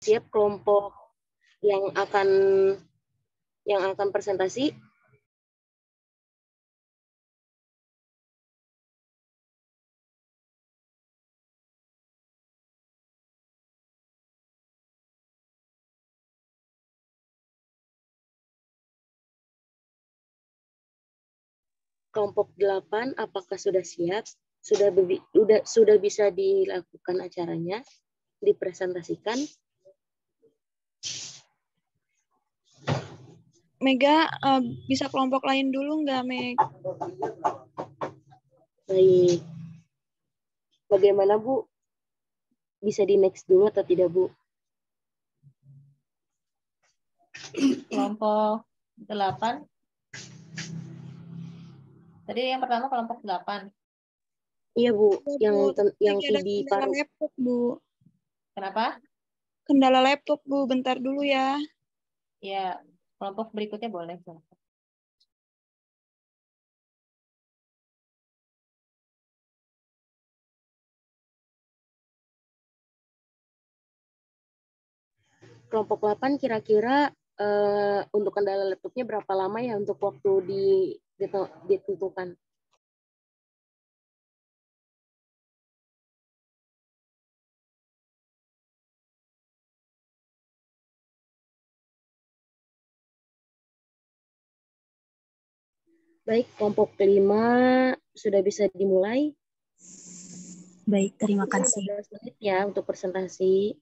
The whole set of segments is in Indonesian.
siap kelompok yang akan presentasi? Kelompok 8 apakah sudah siap? Sudah bisa dilakukan acaranya? Dipresentasikan? Mega, bisa kelompok lain dulu nggak, Meg? Baik. Bagaimana, Bu? Bisa di next dulu atau tidak, Bu? Kelompok 8. Tadi yang pertama kelompok 8. Iya, Bu. Yang ada di kendala paru. laptop, Bu. Kenapa? Kendala laptop, Bu. Bentar dulu ya. Ya, kelompok berikutnya boleh. Kelompok 8 kira-kira untuk kendala laptopnya berapa lama ya untuk waktu ditentukan? Baik, kelompok 5 sudah bisa dimulai. Baik, terima kasih. 15 menit ya untuk presentasi.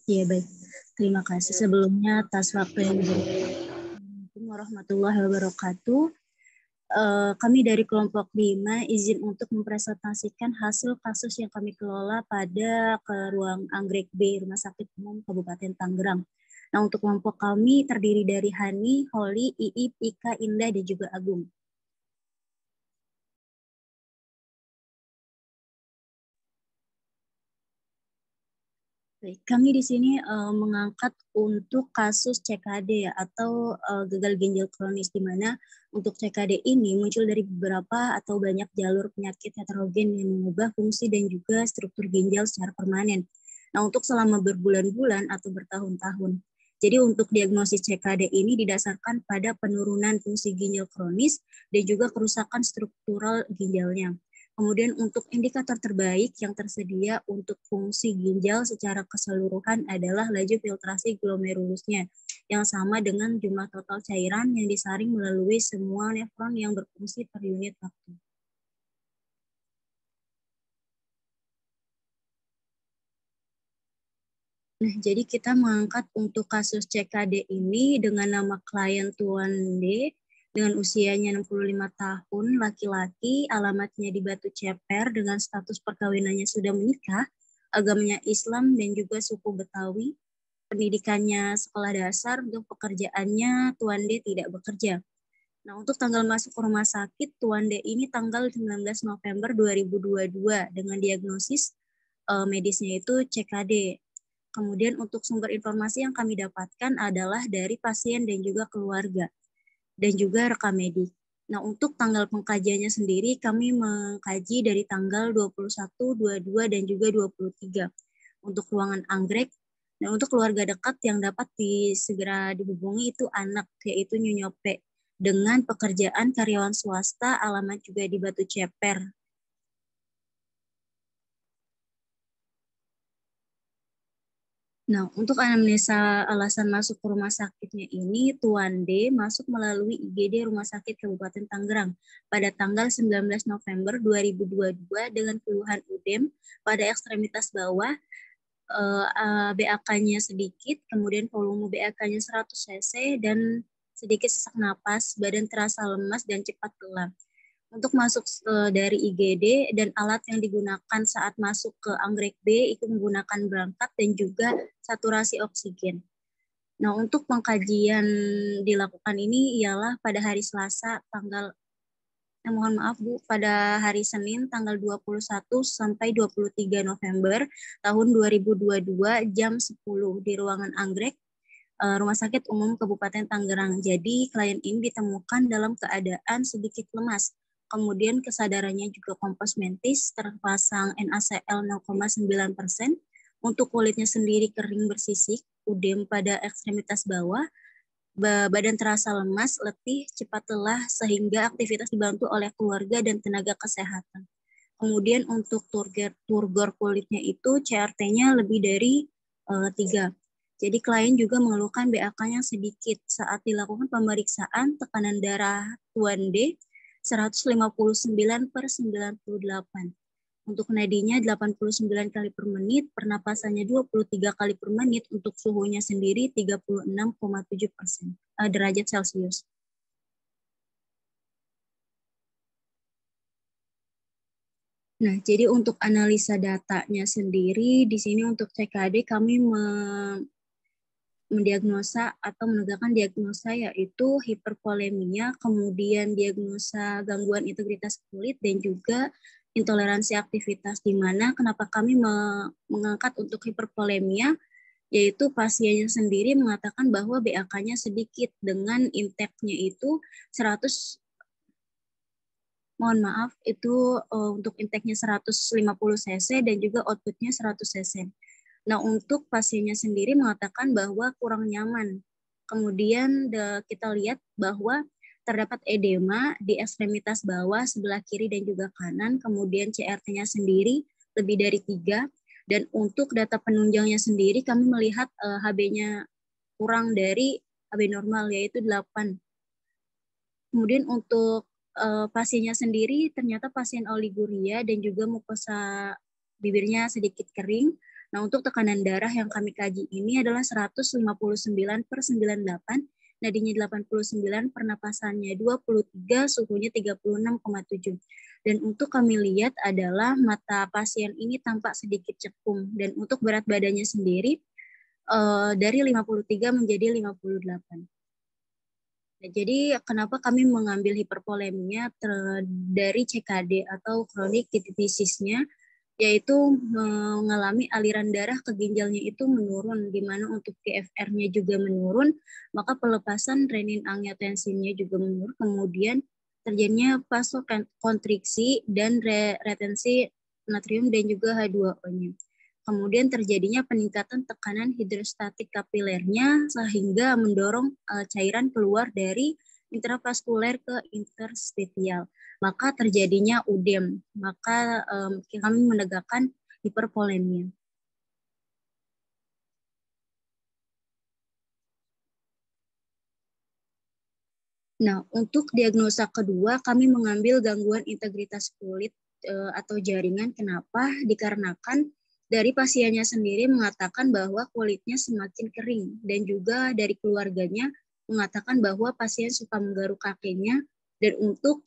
Ya, baik. Terima kasih sebelumnya atas waktu yang diberikan. Assalamualaikum warahmatullahi wabarakatuh. Kami dari kelompok 5 izin untuk mempresentasikan hasil kasus yang kami kelola pada ruang Anggrek B, Rumah Sakit Umum Kabupaten Tangerang. Nah, untuk kelompok kami terdiri dari Hani, Holly, Iip, Ika, Indah, dan juga Agung. Baik, kami di sini mengangkat untuk kasus CKD atau gagal ginjal kronis, di mana untuk CKD ini muncul dari beberapa atau banyak jalur penyakit heterogen yang mengubah fungsi dan juga struktur ginjal secara permanen. Nah, untuk selama berbulan-bulan atau bertahun-tahun. Jadi untuk diagnosis CKD ini didasarkan pada penurunan fungsi ginjal kronis dan juga kerusakan struktural ginjalnya. Kemudian untuk indikator terbaik yang tersedia untuk fungsi ginjal secara keseluruhan adalah laju filtrasi glomerulusnya yang sama dengan jumlah total cairan yang disaring melalui semua nefron yang berfungsi per unit waktu. Nah, jadi kita mengangkat untuk kasus CKD ini dengan nama klien Tuan D, dengan usianya 65 tahun, laki-laki, alamatnya di Batu Ceper, dengan status perkawinannya sudah menikah, agamanya Islam dan juga suku Betawi, pendidikannya sekolah dasar, untuk pekerjaannya Tuan D tidak bekerja. Nah, untuk tanggal masuk ke rumah sakit, Tuan D ini tanggal 19 November 2022 dengan diagnosis medisnya itu CKD. Kemudian untuk sumber informasi yang kami dapatkan adalah dari pasien dan juga keluarga, dan juga rekam medik. Nah, untuk tanggal pengkajiannya sendiri, kami mengkaji dari tanggal 21, 22, dan juga 23. Untuk ruangan anggrek, dan untuk keluarga dekat yang dapat segera dihubungi itu anak, yaitu Nyonyope, dengan pekerjaan karyawan swasta, alamat juga di Batu Ceper. Nah, untuk anamnesa alasan masuk ke rumah sakitnya ini, Tuan D masuk melalui IGD Rumah Sakit Kabupaten Tangerang pada tanggal 19 November 2022 dengan keluhan udem pada ekstremitas bawah, BAK-nya sedikit, kemudian volume BAK-nya 100 cc, dan sedikit sesak napas, badan terasa lemas dan cepat lelah. Untuk masuk dari IGD dan alat yang digunakan saat masuk ke anggrek B itu menggunakan berangkat dan juga saturasi oksigen. Nah, untuk pengkajian dilakukan ini ialah pada hari Selasa pada hari Senin tanggal 21 sampai 23 November tahun 2022 jam 10 di ruangan anggrek Rumah Sakit Umum Kabupaten Tangerang. Jadi klien ini ditemukan dalam keadaan sedikit lemas. Kemudian kesadarannya juga kompos mentis, terpasang NaCl 0,9%. Untuk kulitnya sendiri kering bersisik, udem pada ekstremitas bawah, badan terasa lemas, letih, cepat lelah, sehingga aktivitas dibantu oleh keluarga dan tenaga kesehatan. Kemudian untuk turgor kulitnya itu CRT-nya lebih dari 3. Jadi klien juga mengeluhkan BAK-nya sedikit. Saat dilakukan pemeriksaan, tekanan darah Tuan D 159/98. Untuk nadinya 89 kali per menit, pernapasannya 23 kali per menit, untuk suhunya sendiri 36,7% derajat Celcius. Nah, jadi untuk analisa datanya sendiri, di sini untuk CKD kami mendiagnosa atau menegakkan diagnosa yaitu hipervolemia, kemudian diagnosa gangguan integritas kulit, dan juga intoleransi aktivitas, di mana kenapa kami mengangkat untuk hipervolemia, yaitu pasiennya sendiri mengatakan bahwa BAK-nya sedikit dengan intake-nya itu 100, mohon maaf, itu untuk intake-nya 150 cc dan juga output-nya 100 cc. Nah, untuk pasiennya sendiri mengatakan bahwa kurang nyaman. Kemudian kita lihat bahwa terdapat edema di ekstremitas bawah sebelah kiri dan juga kanan, kemudian CRT-nya sendiri lebih dari 3, dan untuk data penunjangnya sendiri kami melihat HB-nya kurang dari HB normal, yaitu 8. Kemudian untuk pasiennya sendiri ternyata pasien oliguria dan juga mukosa bibirnya sedikit kering. Nah, untuk tekanan darah yang kami kaji ini adalah 159/98, nadinya 89, pernapasannya 23, suhunya 36,7. Dan untuk kami lihat adalah mata pasien ini tampak sedikit cekung, dan untuk berat badannya sendiri dari 53 menjadi 58. Nah, jadi kenapa kami mengambil hipervolemia dari CKD atau chronic kidney disease-nya, yaitu mengalami aliran darah ke ginjalnya itu menurun, di mana untuk GFR-nya juga menurun, maka pelepasan renin-angiotensinnya juga menurun, kemudian terjadinya vasokonstriksi dan retensi natrium dan juga H2O-nya. Kemudian terjadinya peningkatan tekanan hidrostatik kapilernya sehingga mendorong cairan keluar dari intravaskuler ke interstitial. Maka terjadinya udem. Maka kami menegakkan hipervolemia. Nah, untuk diagnosa kedua, kami mengambil gangguan integritas kulit atau jaringan. Kenapa? Dikarenakan dari pasiennya sendiri mengatakan bahwa kulitnya semakin kering, dan juga dari keluarganya mengatakan bahwa pasien suka menggaruk kakinya, dan untuk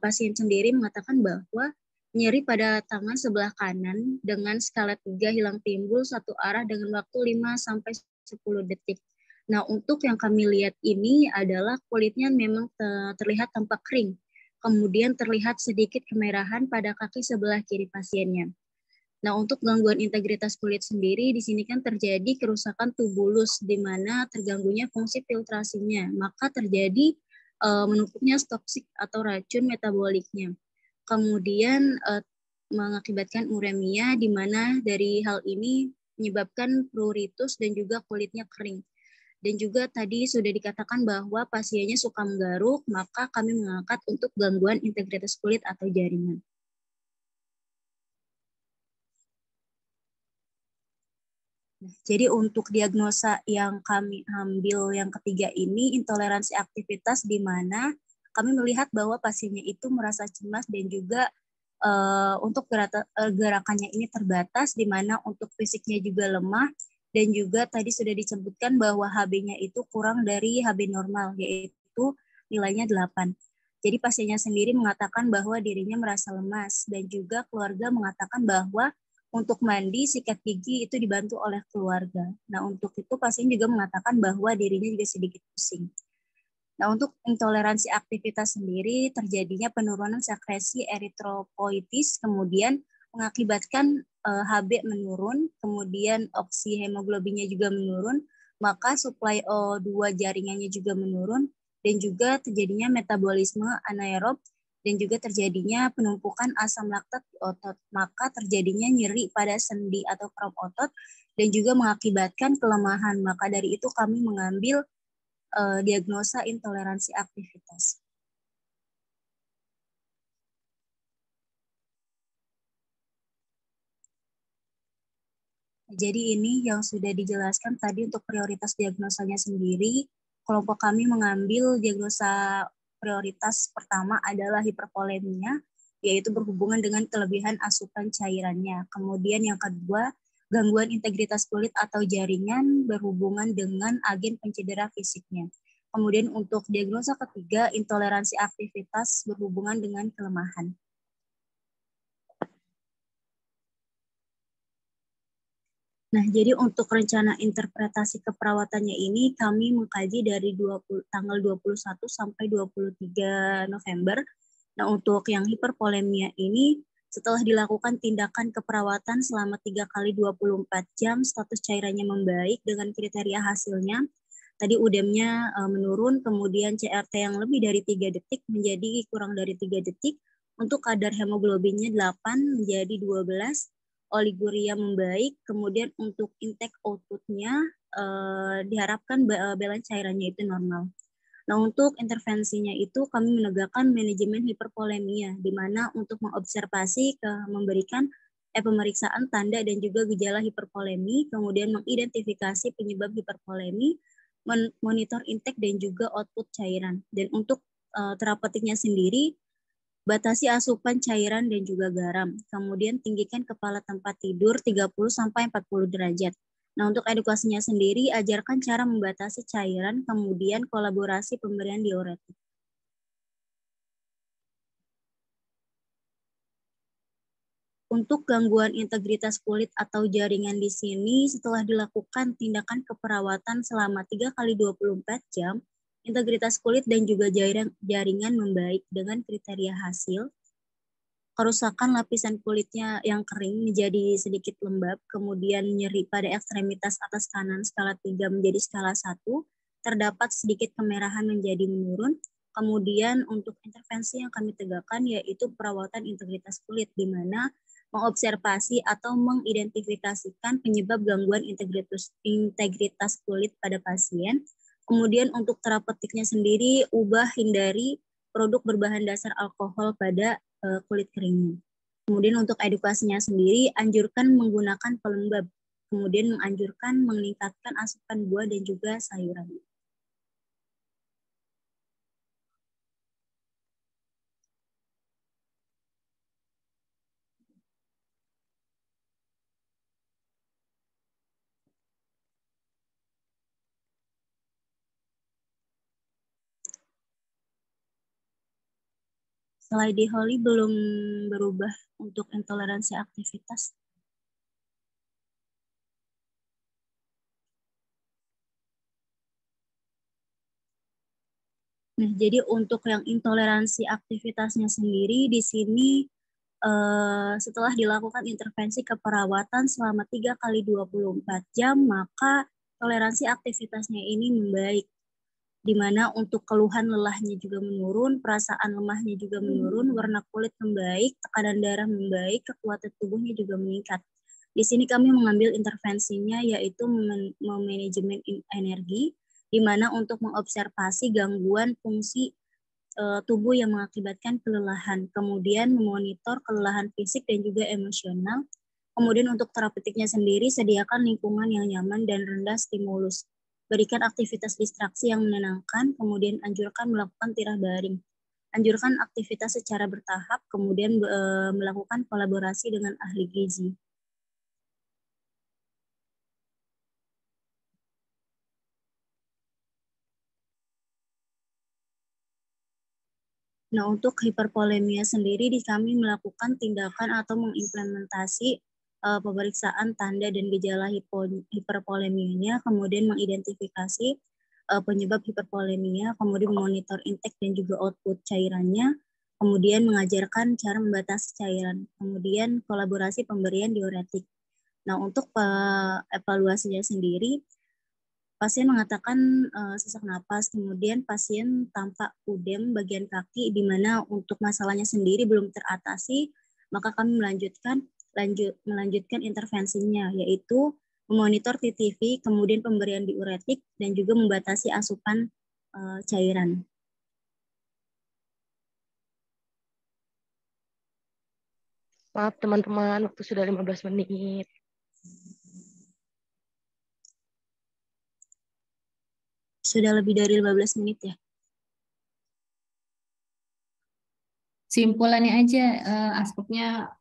pasien sendiri mengatakan bahwa nyeri pada tangan sebelah kanan dengan skala 3 hilang timbul satu arah dengan waktu 5-10 detik. Nah, untuk yang kami lihat ini adalah kulitnya memang terlihat tampak kering. Kemudian terlihat sedikit kemerahan pada kaki sebelah kiri pasiennya. Nah, untuk gangguan integritas kulit sendiri, di sini kan terjadi kerusakan tubulus, di mana terganggunya fungsi filtrasinya. Maka terjadi menumpuknya toksik atau racun metaboliknya. Kemudian mengakibatkan uremia, di mana dari hal ini menyebabkan pruritus dan juga kulitnya kering. Dan juga tadi sudah dikatakan bahwa pasiennya suka menggaruk, maka kami mengangkat untuk gangguan integritas kulit atau jaringan. Jadi untuk diagnosa yang kami ambil yang ketiga ini intoleransi aktivitas, di mana kami melihat bahwa pasiennya itu merasa cemas dan juga untuk gerakannya ini terbatas, di mana untuk fisiknya juga lemah, dan juga tadi sudah disebutkan bahwa HB-nya itu kurang dari HB normal, yaitu nilainya 8. Jadi pasiennya sendiri mengatakan bahwa dirinya merasa lemas, dan juga keluarga mengatakan bahwa untuk mandi, sikat gigi itu dibantu oleh keluarga. Nah, untuk itu pasien juga mengatakan bahwa dirinya juga sedikit pusing. Nah, untuk intoleransi aktivitas sendiri terjadinya penurunan sekresi eritropoietis, kemudian mengakibatkan HB menurun, kemudian oksihemoglobinnya juga menurun, maka suplai O2 jaringannya juga menurun, dan juga terjadinya metabolisme anaerob, dan juga terjadinya penumpukan asam laktat di otot, maka terjadinya nyeri pada sendi atau kerop otot, dan juga mengakibatkan kelemahan. Maka dari itu kami mengambil diagnosa intoleransi aktivitas. Jadi ini yang sudah dijelaskan tadi untuk prioritas diagnosanya sendiri. Kelompok kami mengambil diagnosa prioritas pertama adalah hiperpolemia, yaitu berhubungan dengan kelebihan asupan cairannya. Kemudian yang kedua, gangguan integritas kulit atau jaringan berhubungan dengan agen pencedera fisiknya. Kemudian untuk diagnosa ketiga, intoleransi aktivitas berhubungan dengan kelemahan. Nah, jadi untuk rencana interpretasi keperawatannya ini kami mengkaji dari tanggal 21 sampai 23 November. Nah, untuk yang hiperpolemia ini setelah dilakukan tindakan keperawatan selama 3 kali 24 jam, status cairannya membaik dengan kriteria hasilnya. Tadi UDEM-nya menurun, kemudian CRT yang lebih dari 3 detik menjadi kurang dari 3 detik. Untuk kadar hemoglobinnya 8 menjadi 12, oliguria membaik, kemudian untuk intake output-nya diharapkan balance cairannya itu normal. Nah, untuk intervensinya itu kami menegakkan manajemen hiperpolemia, di mana untuk mengobservasi memberikan pemeriksaan tanda dan juga gejala hiperpolemi, kemudian mengidentifikasi penyebab hiperpolemi, monitor intake dan juga output cairan. Dan untuk terapeutiknya sendiri, batasi asupan cairan dan juga garam. Kemudian tinggikan kepala tempat tidur 30-40 derajat. Nah, untuk edukasinya sendiri, ajarkan cara membatasi cairan, kemudian kolaborasi pemberian diuretik. Untuk gangguan integritas kulit atau jaringan di sini, setelah dilakukan tindakan keperawatan selama 3 kali 24 jam, integritas kulit dan juga jaringan membaik dengan kriteria hasil. Kerusakan lapisan kulitnya yang kering menjadi sedikit lembab, kemudian nyeri pada ekstremitas atas kanan skala 3 menjadi skala 1, terdapat sedikit kemerahan menjadi menurun. Kemudian untuk intervensi yang kami tegakkan yaitu perawatan integritas kulit, di mana mengobservasi atau mengidentifikasikan penyebab gangguan integritas kulit pada pasien. Kemudian untuk terapeutiknya sendiri, hindari produk berbahan dasar alkohol pada kulit keringnya. Kemudian untuk edukasinya sendiri, anjurkan menggunakan pelembab. Kemudian menganjurkan meningkatkan asupan buah dan juga sayuran. Slide di Holly belum berubah untuk intoleransi aktivitas. Nah, jadi untuk yang intoleransi aktivitasnya sendiri di sini setelah dilakukan intervensi keperawatan selama 3 kali 24 jam, maka toleransi aktivitasnya ini membaik. Di mana untuk keluhan lelahnya juga menurun, perasaan lemahnya juga menurun, warna kulit membaik, tekanan darah membaik, kekuatan tubuhnya juga meningkat. Di sini kami mengambil intervensinya yaitu manajemen energi, di mana untuk mengobservasi gangguan fungsi tubuh yang mengakibatkan kelelahan, kemudian memonitor kelelahan fisik dan juga emosional. Kemudian untuk terapeutiknya sendiri, sediakan lingkungan yang nyaman dan rendah stimulus. Berikan aktivitas distraksi yang menenangkan, kemudian anjurkan melakukan tirah baring. Anjurkan aktivitas secara bertahap, kemudian melakukan kolaborasi dengan ahli gizi. Nah, untuk hiperpolemia sendiri, kami melakukan tindakan atau mengimplementasi pemeriksaan tanda dan gejala hiperpolemianya, kemudian mengidentifikasi penyebab hiperpolemia, kemudian memonitor intake dan juga output cairannya, kemudian mengajarkan cara membatasi cairan, kemudian kolaborasi pemberian diuretik. Nah, untuk evaluasinya sendiri, pasien mengatakan sesak napas, kemudian pasien tampak udem bagian kaki, di mana untuk masalahnya sendiri belum teratasi, maka kami melanjutkan intervensinya, yaitu memonitor TTV, kemudian pemberian diuretik, dan juga membatasi asupan cairan. Maaf teman-teman, waktu sudah 15 menit. Sudah lebih dari 15 menit ya. Simpulannya aja, aspeknya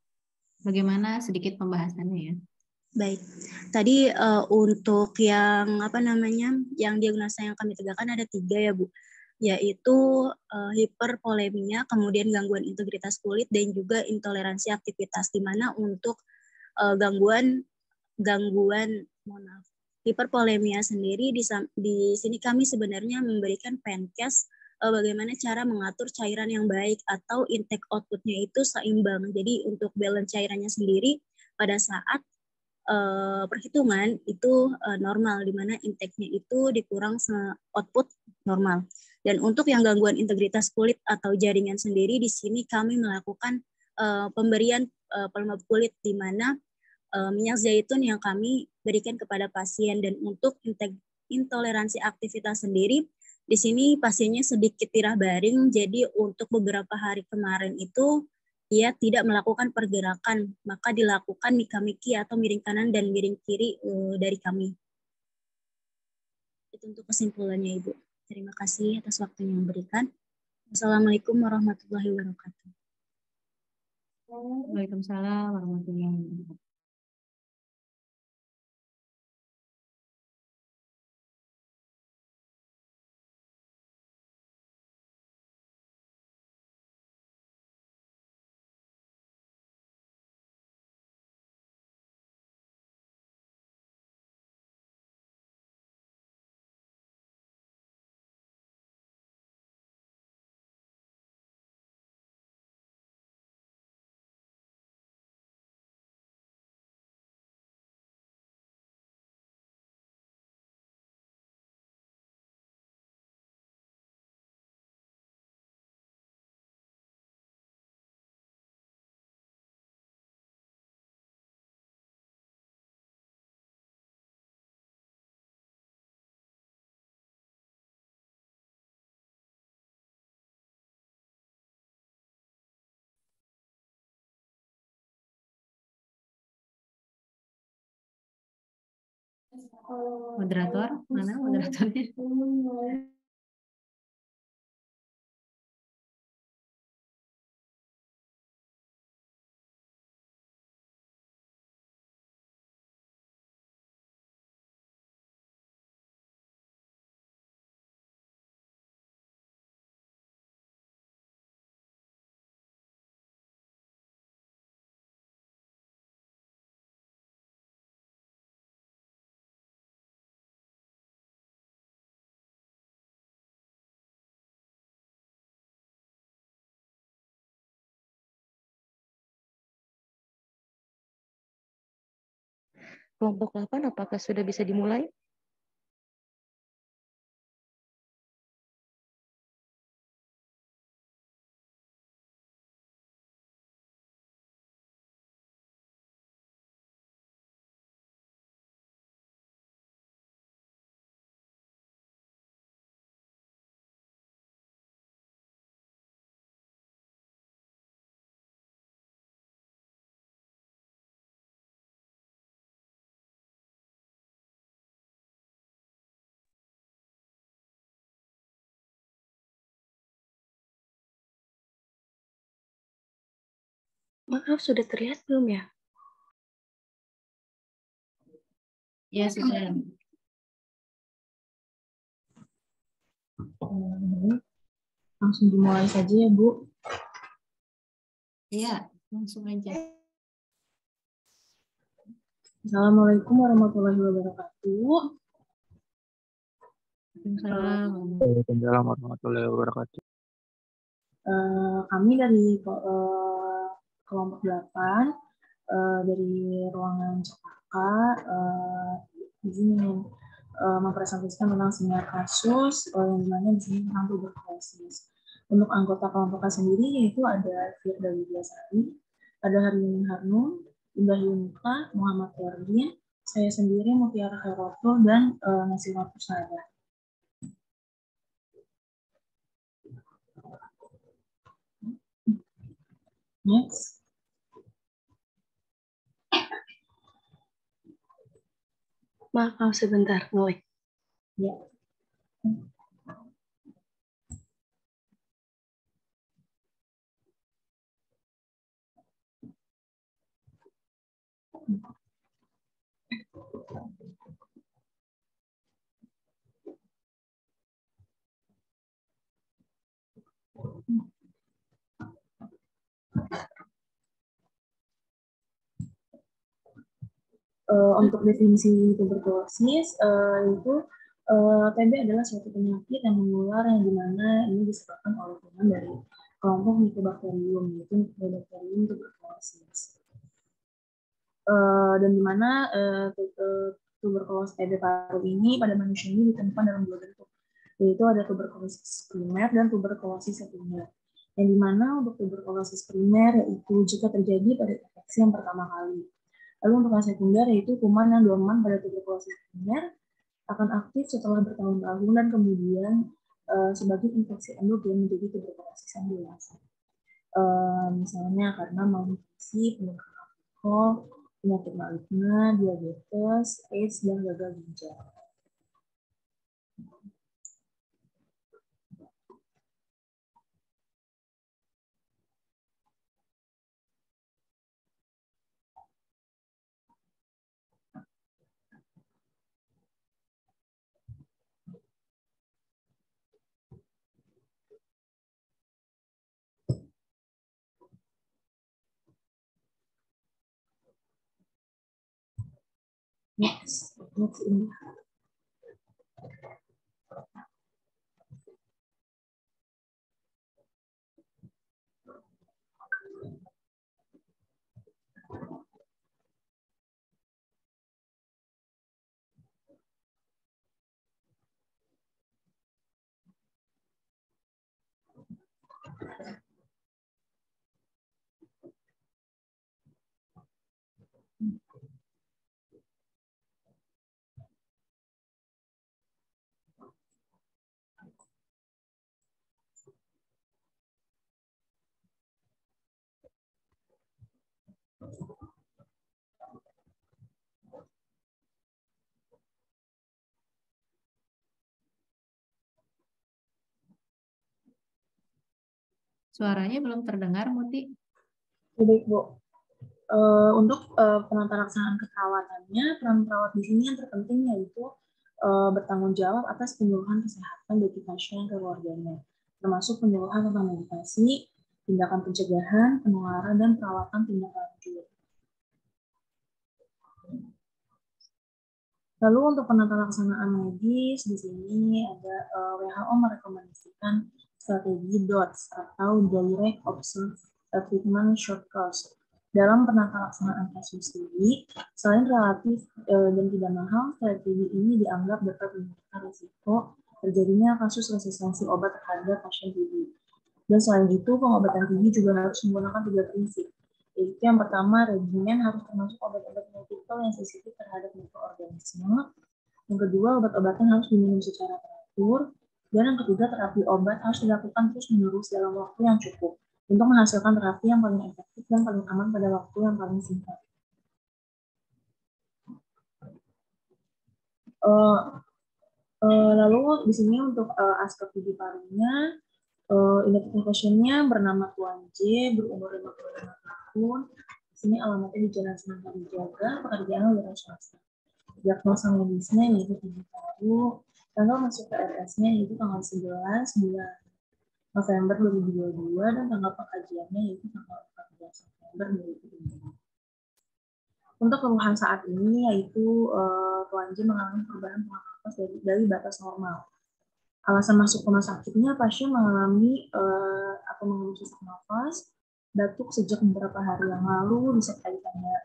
bagaimana sedikit pembahasannya ya. Baik, tadi untuk yang yang diagnosa yang kami tegakkan ada 3 ya Bu, yaitu hiperpolemia, kemudian gangguan integritas kulit, dan juga intoleransi aktivitas, di mana untuk gangguan hiperpolemia sendiri di sini kami sebenarnya memberikan Pencast bagaimana cara mengatur cairan yang baik atau intake outputnya itu seimbang. Jadi untuk balance cairannya sendiri pada saat perhitungan itu normal, di mana intake-nya itu dikurang output normal. Dan untuk yang gangguan integritas kulit atau jaringan sendiri, di sini kami melakukan pemberian pelembab kulit, di mana minyak zaitun yang kami berikan kepada pasien. Dan untuk intoleransi aktivitas sendiri, di sini pasiennya sedikit tirah baring, jadi untuk beberapa hari kemarin itu ia tidak melakukan pergerakan, maka dilakukan mika-miki atau miring kanan dan miring kiri dari kami. Itu untuk kesimpulannya Ibu. Terima kasih atas waktunya yang diberikan. Wassalamualaikum warahmatullahi wabarakatuh. Waalaikumsalam warahmatullahi wabarakatuh. Moderator, mana moderatornya? Kelompok 8 apakah sudah bisa dimulai? Maaf, sudah terlihat belum ya? Ya, sudah. Langsung dimulai saja ya, Bu. Iya, langsung aja. Assalamualaikum warahmatullahi wabarakatuh. Waalaikumsalam warahmatullahi wabarakatuh. Kami dari kelompok 8 dari ruangan Cekaka izin mempresentasikan tentang seminar kasus yang dimana di sini tentang tuberkulosis. Untuk anggota kelompok sendiri yaitu ada Firda Widyasari, ada Haryani Harnum, Indah Yunita, Muhammad Ferdin, saya sendiri Mutiara Khairatul dan Nasira Pusada. Next. Maaf sebentar, ngelag. Ya. Untuk definisi tuberkulosis itu TB adalah suatu penyakit yang menular yang dimana ini disebabkan oleh kuman dari kelompok Mycobacterium, yaitu Mycobacterium tuberculosis. Dan dimana tuberkulosis TB paru ini pada manusia ini ditemukan dalam dua bentuk, yaitu ada tuberkulosis primer dan tuberkulosis sekunder. Yang dimana untuk tuberkulosis primer yaitu jika terjadi pada infeksi yang pertama kali. Lalu untuk yang sekunder yaitu kuman yang dorman pada tuberkulosis primer akan aktif setelah bertahun-tahun dan kemudian sebagai infeksi endogen menjadi tuberkulosis yang dewasa. Misalnya karena malnutrisi, penurunan alkohol, penyakit maligna, diabetes, AIDS, dan gagal ginjal. Next ini. Suaranya belum terdengar, Muti. Baik, Bu. Untuk penata laksanaan keperawatannya, peran perawat di sini yang terpenting yaitu bertanggung jawab atas penyuluhan kesehatan bagi pasien dan keluarganya, termasuk penyuluhan tentang medikasi, tindakan pencegahan, penularan, dan perawatan tindak lanjut. Lalu untuk penata laksanaan medis di sini ada WHO merekomendasikan strategi DOTS atau Direct Observed Treatment Short Course. Dalam penata laksanaan kasus TB, selain relatif dan tidak mahal, strategi ini dianggap dapat menurunkan risiko terjadinya kasus resistensi obat terhadap pasien TB. Dan selain itu, pengobatan TB juga harus menggunakan 3 prinsip. Yaitu yang pertama, regimen harus termasuk obat-obat multiple yang sensitif terhadap mikroorganisme. Yang kedua, obat-obatan harus diminum secara teratur. Dan yang ketiga, terapi obat harus dilakukan terus-menerus dalam waktu yang cukup untuk menghasilkan terapi yang paling efektif dan paling aman pada waktu yang paling singkat. Lalu di sini untuk aspek TB parunya, identification-nya bernama Tuan J, berumur 55 tahun. Di sini alamatnya di Jalan Semangka Dijaga, pekerjaan wira swasta. Diagnosa medisnya yaitu TB paru, tanggal masuk ke RS-nya yaitu tanggal 11 bulan November 2022 dan tanggal pengkajiannya yaitu tanggal 14 September 2022. Untuk keluhan saat ini yaitu Tuan J mengalami perubahan nafas dari batas normal. Alasan masuk rumah sakitnya pasien mengalami atau mengeluh sesak nafas, batuk sejak beberapa hari yang lalu, disertai tanda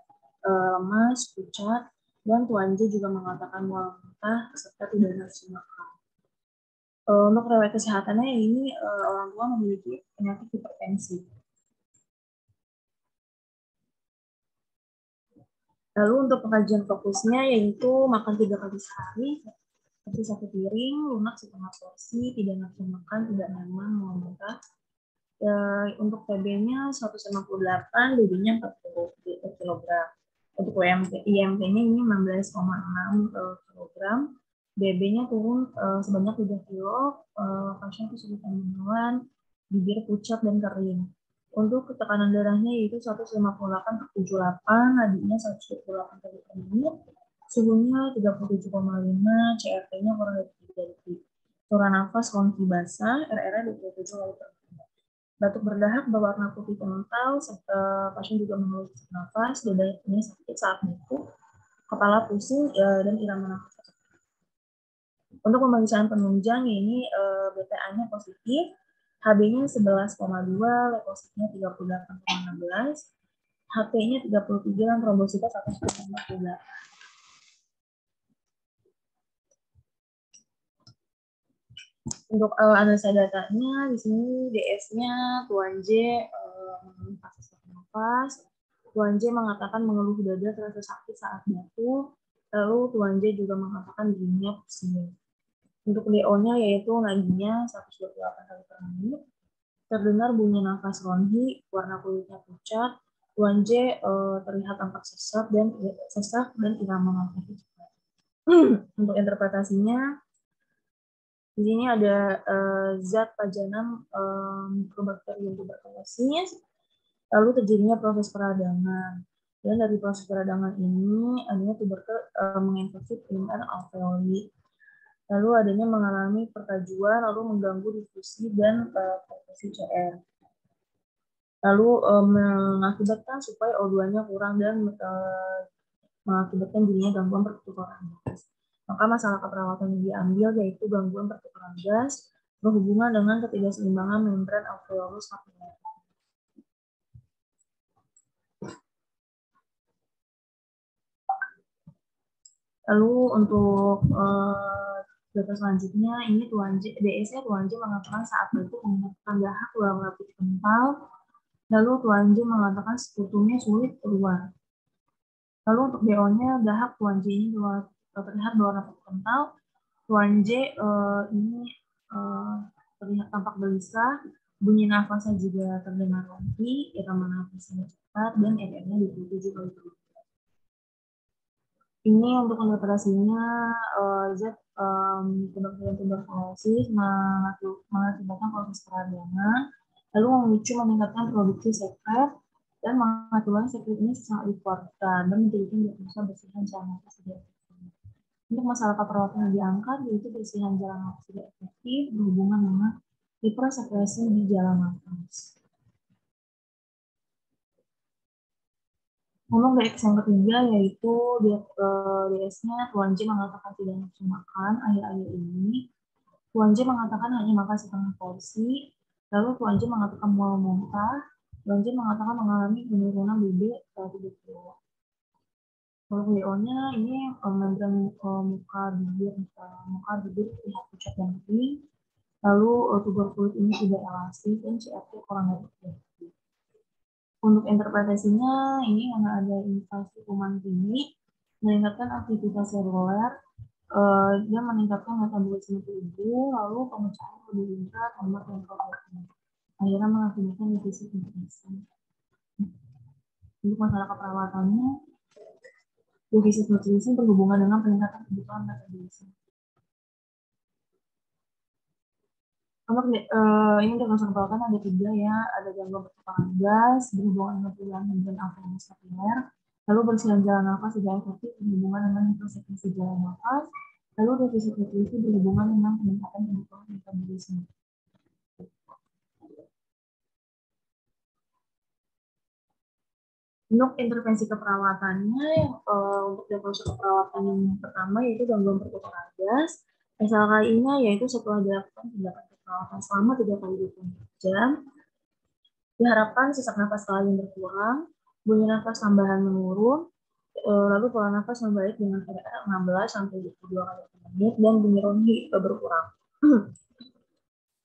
lemas, pucat, dan Tuan J juga mengatakan mual muntah serta tidak nafsu makan. Untuk riwayat kesehatannya ini orang tua memiliki penyakit hipertensi. Lalu untuk pengajian fokusnya yaitu makan 3 kali sehari, seperti 1 piring, lunak setengah porsi, tidak nafsu makan, tidak nyaman, mau muntah. Untuk TB-nya 158, BB-nya 40 kg. Untuk IMT-nya ini 16,6 kg. BB-nya turun sebanyak 3 kg. Pasien kesulitan menelan, bibir pucat dan kering. Untuk tekanan darahnya yaitu 158/78, nadinya 128 kali per menit, suhunya 37,5, CRP-nya kurang dari 3 detik. Saluran nafas konti basah, RR 27 kali per menit. Batuk berdahak berwarna putih kental, pasien juga mengeluh sesak nafas, dadanya sakit saat batuk, kepala pusing, dan irama nafas. Untuk pemeriksaan penunjang ini BPA-nya positif, HB-nya 11,2, leukositnya 38,16, HP-nya 33, dan trombositas 1,58. Untuk analisa datanya, di sini DS-nya Tuan J mengalami sesak nafas. Tuan J mengatakan mengeluh dada terasa sakit saat batuk. Lalu Tuan J juga mengatakan dirinya pusing. Untuk DO-nya yaitu nadinya 128 kali per menit. Terdengar bunyi nafas ronhi, warna kulitnya pucat. Tuan J terlihat tampak sesak dan irama nafasnya cepat. Untuk interpretasinya, di sini ada zat pajanam mikrobakterium tuberkulosis, lalu terjadinya proses peradangan. Dan dari proses peradangan ini, adanya tuberkel menginfeksi pulmoner alveoli. Lalu adanya mengalami perkajuan, lalu mengganggu difusi dan produksi CR. Lalu mengakibatkan supaya O2-nya kurang dan mengakibatkan jadinya gangguan pertukaran gas. Maka masalah keperawatan yang diambil yaitu gangguan pertukaran gas berhubungan dengan ketidakseimbangan membran alveolus kapiler. Lalu untuk data selanjutnya, ini DS-nya Tuan J mengatakan saat batuk menggunakan dahak warna putih kental, lalu Tuan J mengatakan sekutumnya sulit keluar. Lalu untuk DO-nya dahak Tuan J ini terlihat berwarna putih kental, Tuan J ini terlihat tampak gelisah, bunyi nafasnya juga terdengar ronti, irama nafasnya cepat, dan RR-nya 27 kali per menit. Ini untuk interpretasinya zat tuberkulosis mengakibatkan proses peradangan, lalu memicu meningkatkan produksi sekret dan mengakibatkan sekret ini sangat dikeluarkan dan menjadikan diagnosa bersihan jalan nafas tidak efektif. Untuk masalah keperawatan yang diangkat yaitu bersihan jalan nafas tidak efektif berhubungan dengan hipersekresi di jalan nafas. Ngomong dari yang ketiga yaitu DS-nya Tuan J mengatakan tidak nafsu makan akhir-akhir ini. Tuan J mengatakan hanya makan setengah porsi. Lalu Tuan J mengatakan mual muntah. Tuan J mengatakan mengalami penurunan BB 30 kg. Kalau DO-nya ini membran muka bibir terlihat pucat dan kering. Lalu tuber kulit ini tidak elastis dan CRP kurang dari 3. Untuk interpretasinya, ini karena ada invasi kuman tinggi, meningkatkan aktivitas seluler, dia meningkatkan metabolisme tubuh, lalu pemecahan karbohidrat, lemak, dan protein. Akhirnya mengakibatkan defisit nutrisi. Untuk masalah keperawatannya, defisit nutrisi berhubungan dengan peningkatan kebutuhan metabolisme. Ini untuk masalah keperawatan ada 3 ya, ada gangguan pertukaran gas berhubungan dengan perubahan membran alveolus kapiler, lalu bersihan jalan nafas tidak efektif berhubungan dengan hipersekresi jalan nafas, lalu defisit nutrisi berhubungan dengan peningkatan kebutuhan metabolisme. Untuk intervensi keperawatannya, untuk diagnosa keperawatan yang pertama yaitu gangguan pertukaran gas. SLKI-nya yaitu setelah dilakukan tindakan perawatan selama 3 kali 24 jam, diharapkan sesak nafas kalian berkurang, bunyi nafas tambahan menurun, lalu pola nafas membaik dengan RR 16-22 kali per menit, dan bunyi ronhi berkurang.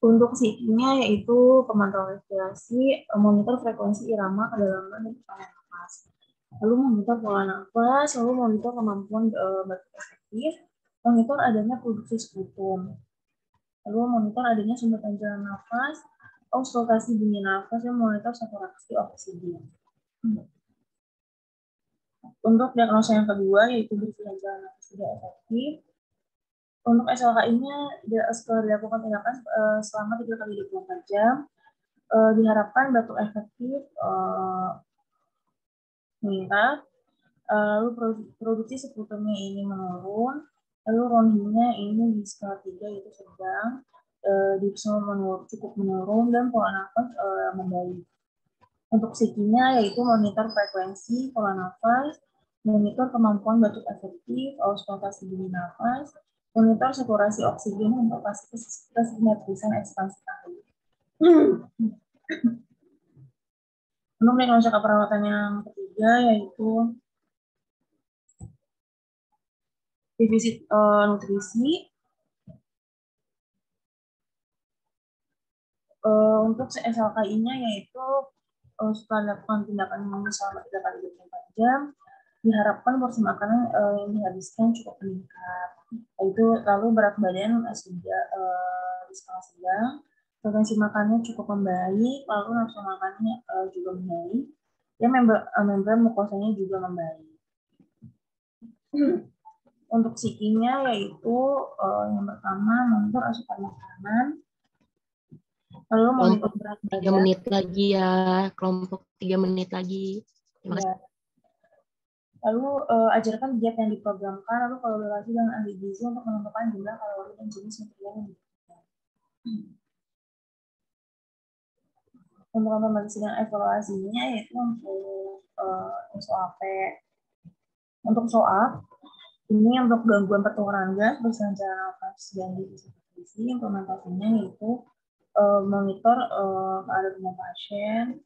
Untuk CT-nya yaitu pemantauan respirasi, monitor frekuensi irama kedalaman dan tekanan nafas. lalu monitor pola nafas, lalu monitor kemampuan batuk efektif, monitor adanya produksi sputum, lalu monitor adanya sumbatan jalan nafas, auskultasi bunyi nafas, dan monitor saturasi oksigen. Untuk diagnosa yang kedua, yaitu bersihin jalan nafas tidak efektif. Untuk SLKI-nya setelah dilakukan tindakan selama 3 kali 24 jam, diharapkan batuk efektif meningkat, lalu produksi sputumnya ini menurun, lalu ronhinya ini di skala 3 itu sedang, dipsol cukup menurun, dan pola nafas membaik. Untuk psikinya yaitu monitor frekuensi pola nafas, monitor kemampuan batuk efektif, auskultasi bunyi nafas, monitor saturasi oksigen untuk kesimetrisan ekspansi tahu. Untuk diagnosa keperawatan yang ketiga yaitu defisit nutrisi. Untuk SLKI-nya yaitu setelah dilakukan tindakan selama 3 kali 24 jam, diharapkan porsi makanan yang dihabiskan cukup meningkat. Yaitu lalu berat badan sudah di skala sedang, frekuensi makannya cukup membaik, lalu nafsu makannya juga membaik, dan membran mukosanya juga membaik. Untuk psikinya yaitu yang pertama monitor asupan makanan, lalu monitor berat badan. 3 menit lagi ya, kelompok 3 menit lagi. Terima kasih. Lalu ajarkan diet yang diprogramkan, lalu kolaborasi dengan ahli gizi untuk menentukan jumlah kalori dan jenis nutrien yang dibutuhkan. Untuk pembagian dan evaluasinya yaitu untuk SOAP. Untuk SOAP, ini untuk gangguan pertukaran gas, bersihin jalan nafas, dan divisi. Implementasinya yaitu monitor keadaan pasien,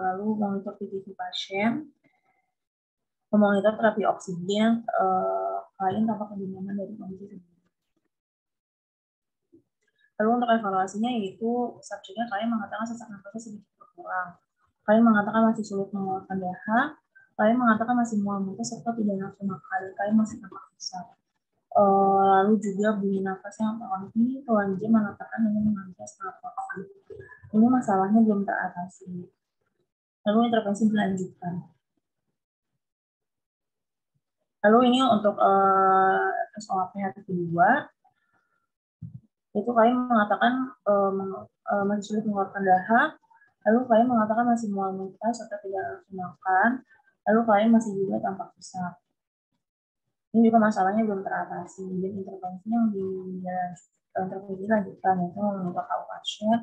lalu monitor PTV pasien, memonitor terapi oksigen klien tanpa kebingungan dari kondisi sebelumnya. Lalu untuk evaluasinya yaitu subjeknya klien mengatakan sesak nafasnya sedikit berkurang, klien mengatakan masih sulit mengeluarkan dahak, klien mengatakan masih mual muntah serta tidak nafsu makan, klien masih tampak sesak. Lalu juga bunyi nafas yang terhenti, Tuan J mengatakan dengan mengambil setengah porsi. Ini masalahnya belum teratasi. Lalu intervensi dilanjutkan. Lalu ini untuk SOAP hari kedua, itu klien mengatakan masih sulit mengeluarkan dahak, lalu klien mengatakan masih mual muntah serta tidak nafsu makan, lalu klien masih juga tampak sesak. Ini juga masalahnya belum teratasi, dan intervensinya yang dilanjutkan yaitu meminta KU pasien,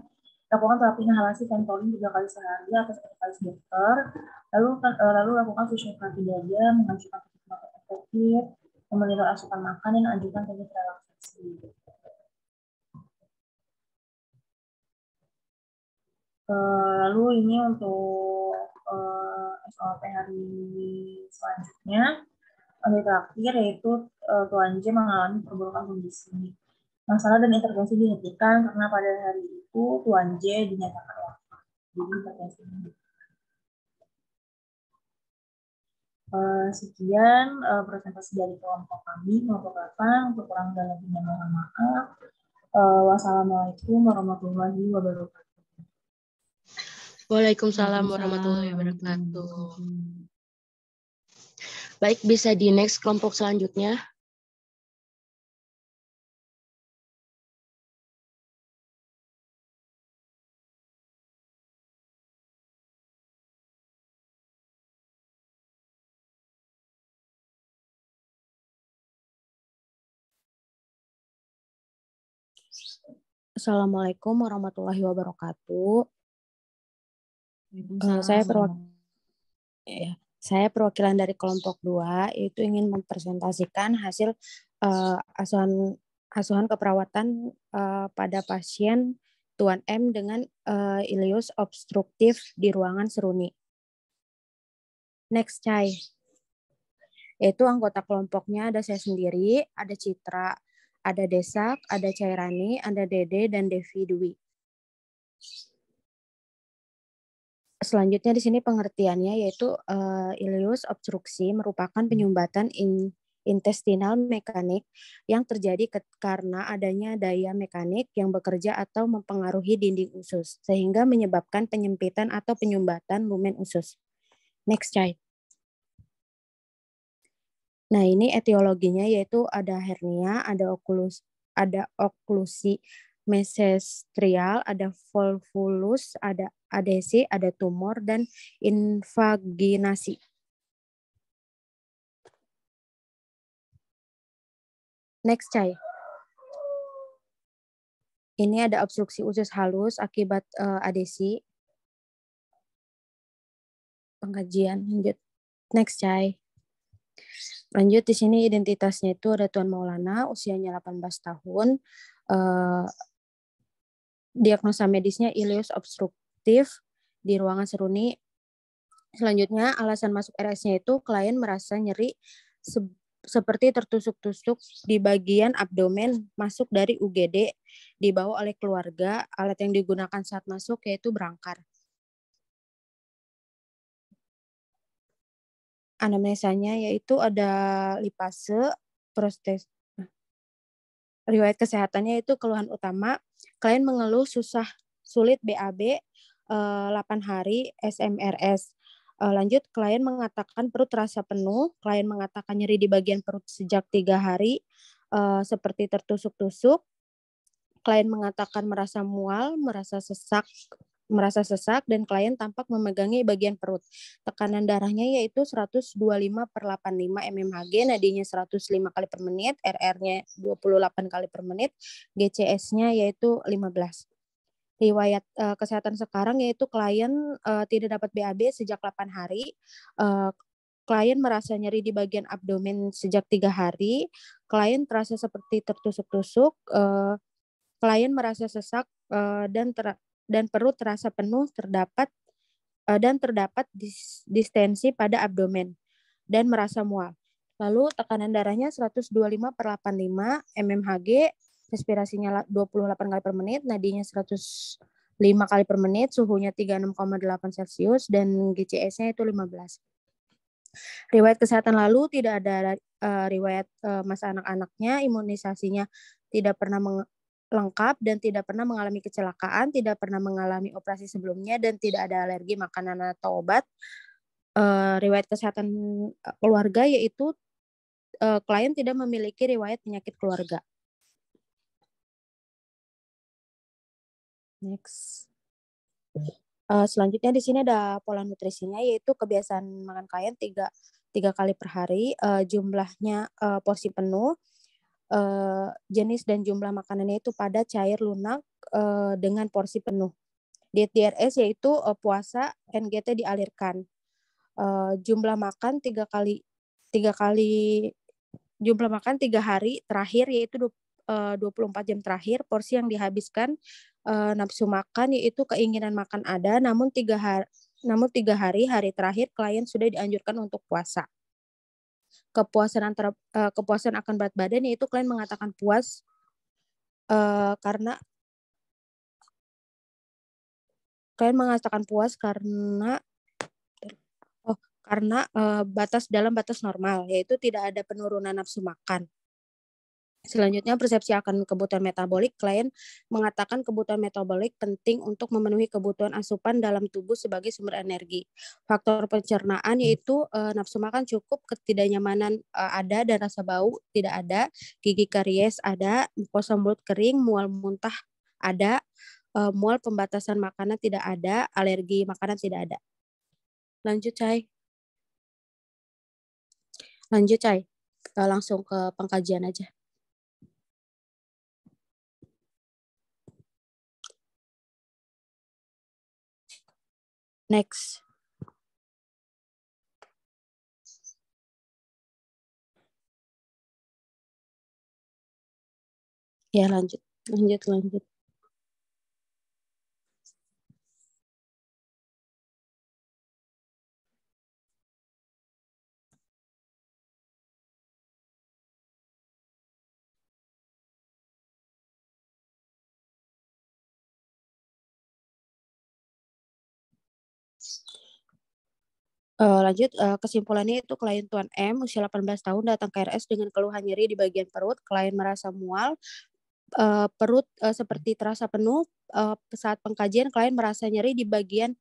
lakukan terapi inhalasi Ventolin 3 kali sehari atau 1 kali sedokter, lalu lakukan fisioterapi dada, mengajukan makan efektif, memonitor asupan makan, dan ajukan teknik relaksasi. Lalu ini untuk SOP hari selanjutnya. Hari terakhir yaitu Tuan J mengalami perburukan kondisi. Masalah dan intervensi dihentikan karena pada hari itu Tuan J dinyatakan wafat. Jadi intervensi dihentikan. Sekian presentasi dari kelompok kami, kelompok 8. Untuk kurang dan lebihnya mohon maaf. Wassalamualaikum warahmatullahi wabarakatuh. Waalaikumsalam warahmatullahi wabarakatuh. Baik, bisa di next kelompok selanjutnya. Assalamualaikum warahmatullahi wabarakatuh. Saya perwakilan dari kelompok 2, yaitu ingin mempresentasikan hasil asuhan keperawatan pada pasien Tuan M dengan ileus obstruktif di ruangan seruni. Next, Cai. Yaitu anggota kelompoknya ada saya sendiri, ada Citra, ada Desak, ada Cairani, ada Dede, dan Devi Dwi. Selanjutnya di sini pengertiannya yaitu ileus obstruksi merupakan penyumbatan intestinal mekanik yang terjadi karena adanya daya mekanik yang bekerja atau mempengaruhi dinding usus sehingga menyebabkan penyempitan atau penyumbatan lumen usus. Next, Chay. Nah, ini etiologinya yaitu ada hernia, ada oklusi mesestrial, ada volvulus, ada adesi, ada tumor, dan invaginasi. Next, Chay. Ini ada obstruksi usus halus akibat adesi. Pengkajian lanjut. Next, Chay. Lanjut di sini identitasnya itu ada Tuan Maulana, usianya 18 tahun. Diagnosa medisnya ileus obstruktif di ruangan seruni. Selanjutnya alasan masuk RS-nya itu klien merasa nyeri seperti tertusuk-tusuk di bagian abdomen masuk dari UGD, dibawa oleh keluarga. Alat yang digunakan saat masuk yaitu berangkar. Anamnesanya yaitu ada lipase, prostes. Riwayat kesehatannya itu keluhan utama, klien mengeluh sulit BAB 8 hari SMRS. Lanjut, klien mengatakan perut terasa penuh, klien mengatakan nyeri di bagian perut sejak 3 hari, seperti tertusuk-tusuk, klien mengatakan merasa mual, merasa sesak, dan klien tampak memegangi bagian perut. Tekanan darahnya yaitu 125/85 mmHg, nadinya 105 kali per menit, RR-nya 28 kali per menit, GCS-nya yaitu 15. Riwayat kesehatan sekarang yaitu klien tidak dapat BAB sejak 8 hari, klien merasa nyeri di bagian abdomen sejak 3 hari, klien terasa seperti tertusuk-tusuk, klien merasa sesak dan perut terasa penuh, terdapat distensi pada abdomen dan merasa mual. Lalu tekanan darahnya 125/85 mmHg, respirasinya 28 kali per menit, nadinya 105 kali per menit, suhunya 36,8 Celcius, dan GCS-nya itu 15. Riwayat kesehatan lalu tidak ada riwayat masa anak-anaknya, imunisasinya tidak pernah lengkap dan tidak pernah mengalami kecelakaan, tidak pernah mengalami operasi sebelumnya, dan tidak ada alergi makanan atau obat. Riwayat kesehatan keluarga yaitu klien tidak memiliki riwayat penyakit keluarga. Next. Selanjutnya di sini ada pola nutrisinya yaitu kebiasaan makan klien 3 kali per hari, jumlahnya porsi penuh, jenis dan jumlah makanannya itu padat, cair, lunak, dengan porsi penuh. Diet DRS yaitu puasa, NGT dialirkan. Jumlah makan 3 hari terakhir yaitu 24 jam terakhir, porsi yang dihabiskan nafsu makan yaitu keinginan makan ada, namun 3 hari terakhir klien sudah dianjurkan untuk puasa. Kepuasan akan berat badan yaitu klien mengatakan puas karena dalam batas normal, yaitu tidak ada penurunan nafsu makan. Selanjutnya, persepsi akan kebutuhan metabolik. Klien mengatakan kebutuhan metabolik penting untuk memenuhi kebutuhan asupan dalam tubuh sebagai sumber energi. Faktor pencernaan yaitu nafsu makan cukup, ketidaknyamanan ada, dan rasa bau tidak ada, gigi karies ada, mukosa mulut kering, mual muntah ada, mual pembatasan makanan tidak ada, alergi makanan tidak ada. Lanjut, Chay. Langsung ke pengkajian aja. Next. Ya, lanjut. Lanjut, kesimpulannya itu klien Tuan M, usia 18 tahun, datang ke RS dengan keluhan nyeri di bagian perut. Klien merasa mual, perut seperti terasa penuh. Saat pengkajian, klien merasa nyeri di bagian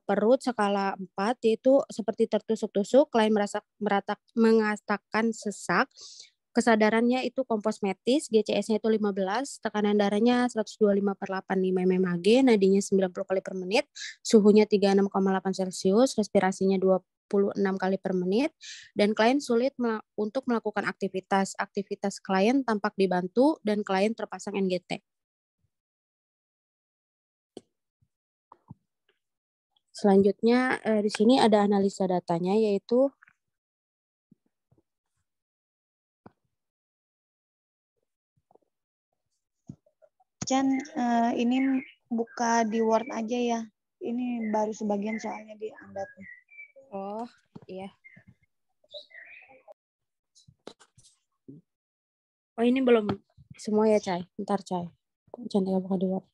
perut skala 4, yaitu seperti tertusuk-tusuk. Klien mengatakan sesak. Kesadarannya itu komposmetis, GCS-nya itu 15, tekanan darahnya 125/85 mmHg, nadinya 90 kali per menit, suhunya 36,8 Celcius, respirasinya 26 kali per menit, dan klien sulit untuk melakukan aktivitas. Aktivitas klien tampak dibantu dan klien terpasang NGT. Selanjutnya di sini ada analisa datanya, yaitu Chan, ini buka di Word aja ya. Ini baru sebagian soalnya di Andatnya. oh iya. Oh ini belum semua ya, Cai. Ntar, Cai. Cantik buka di Word.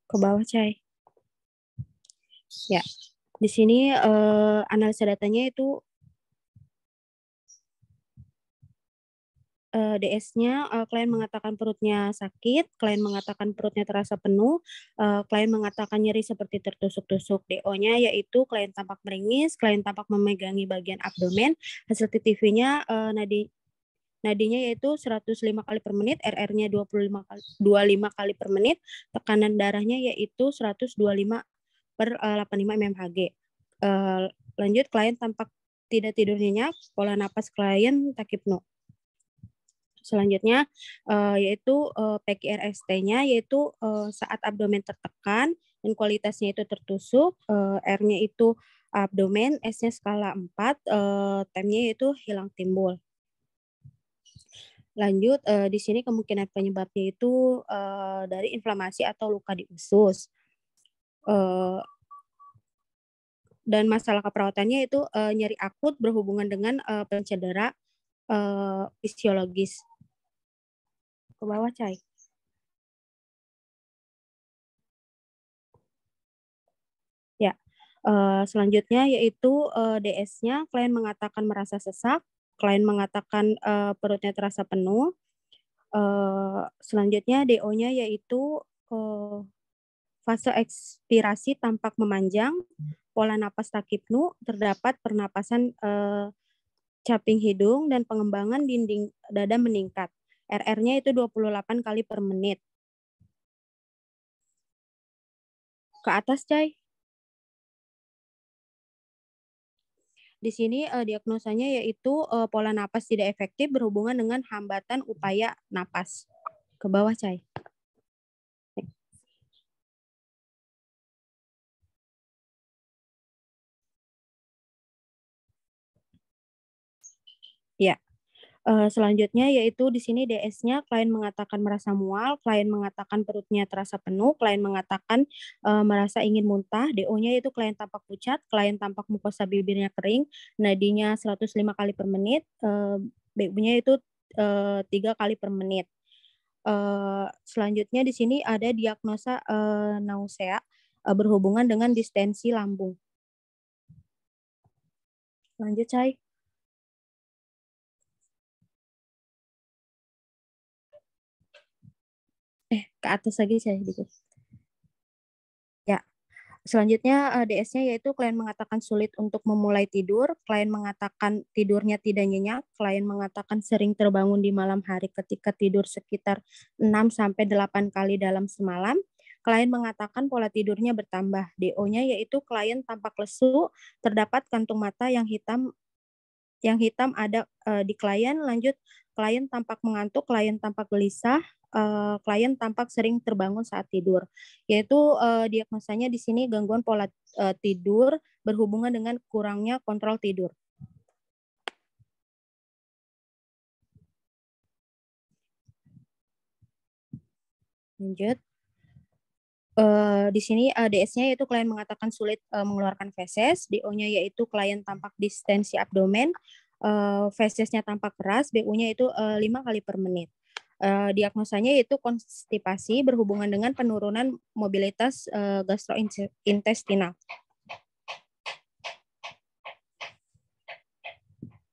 Ke bawah, Cai. Ya, di sini analisa datanya itu DS-nya, klien mengatakan perutnya sakit, klien mengatakan perutnya terasa penuh, klien mengatakan nyeri seperti tertusuk-tusuk. DO-nya yaitu klien tampak meringis, klien tampak memegangi bagian abdomen. Hasil TTV-nya nadinya yaitu 105 kali per menit, RR-nya 25 kali per menit, tekanan darahnya yaitu 125/85 mmHg. Lanjut, klien tampak tidak tidur nyenyak, pola napas klien takipno. Selanjutnya yaitu PQRST-nya yaitu saat abdomen tertekan dan kualitasnya itu tertusuk, R-nya itu abdomen, S-nya skala 4, T-nya itu hilang timbul. Lanjut, di sini kemungkinan penyebabnya itu dari inflamasi atau luka di usus. Dan masalah keperawatannya itu nyeri akut berhubungan dengan pencedera fisiologis. Ke bawah, Cai. Ya, selanjutnya yaitu DS-nya, klien mengatakan merasa sesak, klien mengatakan perutnya terasa penuh. Selanjutnya DO-nya yaitu fase ekspirasi tampak memanjang, pola napas takipnu, terdapat pernapasan caping hidung dan pengembangan dinding dada meningkat. RR-nya itu 28 kali per menit. Ke atas, Cai. Di sini diagnosanya yaitu pola napas tidak efektif berhubungan dengan hambatan upaya napas. Ke bawah, Cai. Ya. Selanjutnya yaitu di sini DS-nya klien mengatakan merasa mual, klien mengatakan perutnya terasa penuh, klien mengatakan merasa ingin muntah, DO-nya yaitu klien tampak pucat, klien tampak mukosa bibirnya kering, nadinya 105 kali per menit, BU-nya itu 3 kali per menit. Selanjutnya di sini ada diagnosa nausea berhubungan dengan distensi lambung. Lanjut, Cai. Ke atas lagi saya dikit. Ya. Selanjutnya DS-nya yaitu klien mengatakan sulit untuk memulai tidur, klien mengatakan tidurnya tidak nyenyak, klien mengatakan sering terbangun di malam hari ketika tidur sekitar 6-8 kali dalam semalam. Klien mengatakan pola tidurnya bertambah. DO-nya yaitu klien tampak lesu, terdapat kantung mata yang hitam ada di klien. Lanjut, klien tampak mengantuk, klien tampak gelisah, klien tampak sering terbangun saat tidur. Yaitu diagnosanya di sini gangguan pola tidur berhubungan dengan kurangnya kontrol tidur. Lanjut. Di sini DS-nya yaitu klien mengatakan sulit mengeluarkan feses, DO-nya yaitu klien tampak distensi abdomen, Fesesnya tampak keras, BU-nya itu 5 kali per menit. Diagnosanya yaitu konstipasi berhubungan dengan penurunan mobilitas gastrointestinal.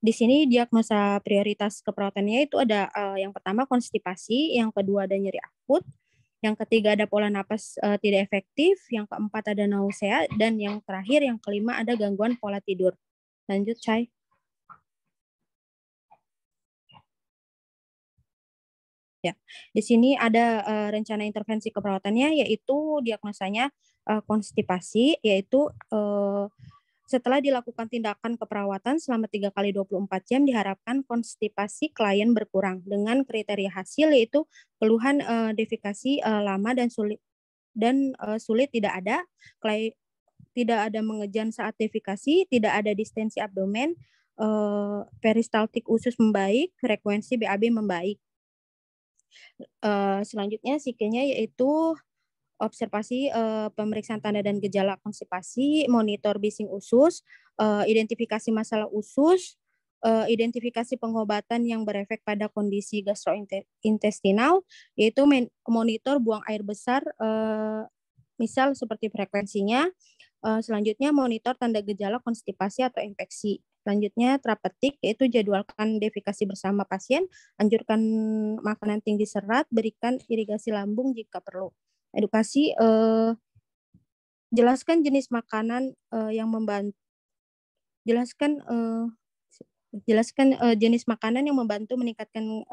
Di sini diagnosa prioritas keperawatannya itu ada yang pertama konstipasi, yang kedua ada nyeri akut, yang ketiga ada pola napas tidak efektif, yang keempat ada nausea, dan yang terakhir yang kelima ada gangguan pola tidur. Lanjut, Chay. Ya, di sini ada rencana intervensi keperawatannya, yaitu diagnosanya konstipasi, yaitu setelah dilakukan tindakan keperawatan selama 3 kali 24 jam, diharapkan konstipasi klien berkurang dengan kriteria hasil, yaitu keluhan defekasi lama dan sulit tidak ada, tidak ada mengejan saat defekasi, tidak ada distensi abdomen, peristaltik usus membaik, frekuensi BAB membaik. Selanjutnya psikenya yaitu observasi pemeriksaan tanda dan gejala konstipasi, monitor bising usus, identifikasi masalah usus, identifikasi pengobatan yang berefek pada kondisi gastrointestinal, yaitu monitor buang air besar, misal seperti frekuensinya. Selanjutnya monitor tanda gejala konstipasi atau infeksi. Selanjutnya terapetik, yaitu jadwalkan defekasi bersama pasien, anjurkan makanan tinggi serat, berikan irigasi lambung jika perlu. Edukasi, jelaskan jenis makanan yang membantu, jelaskan jenis makanan yang membantu meningkatkan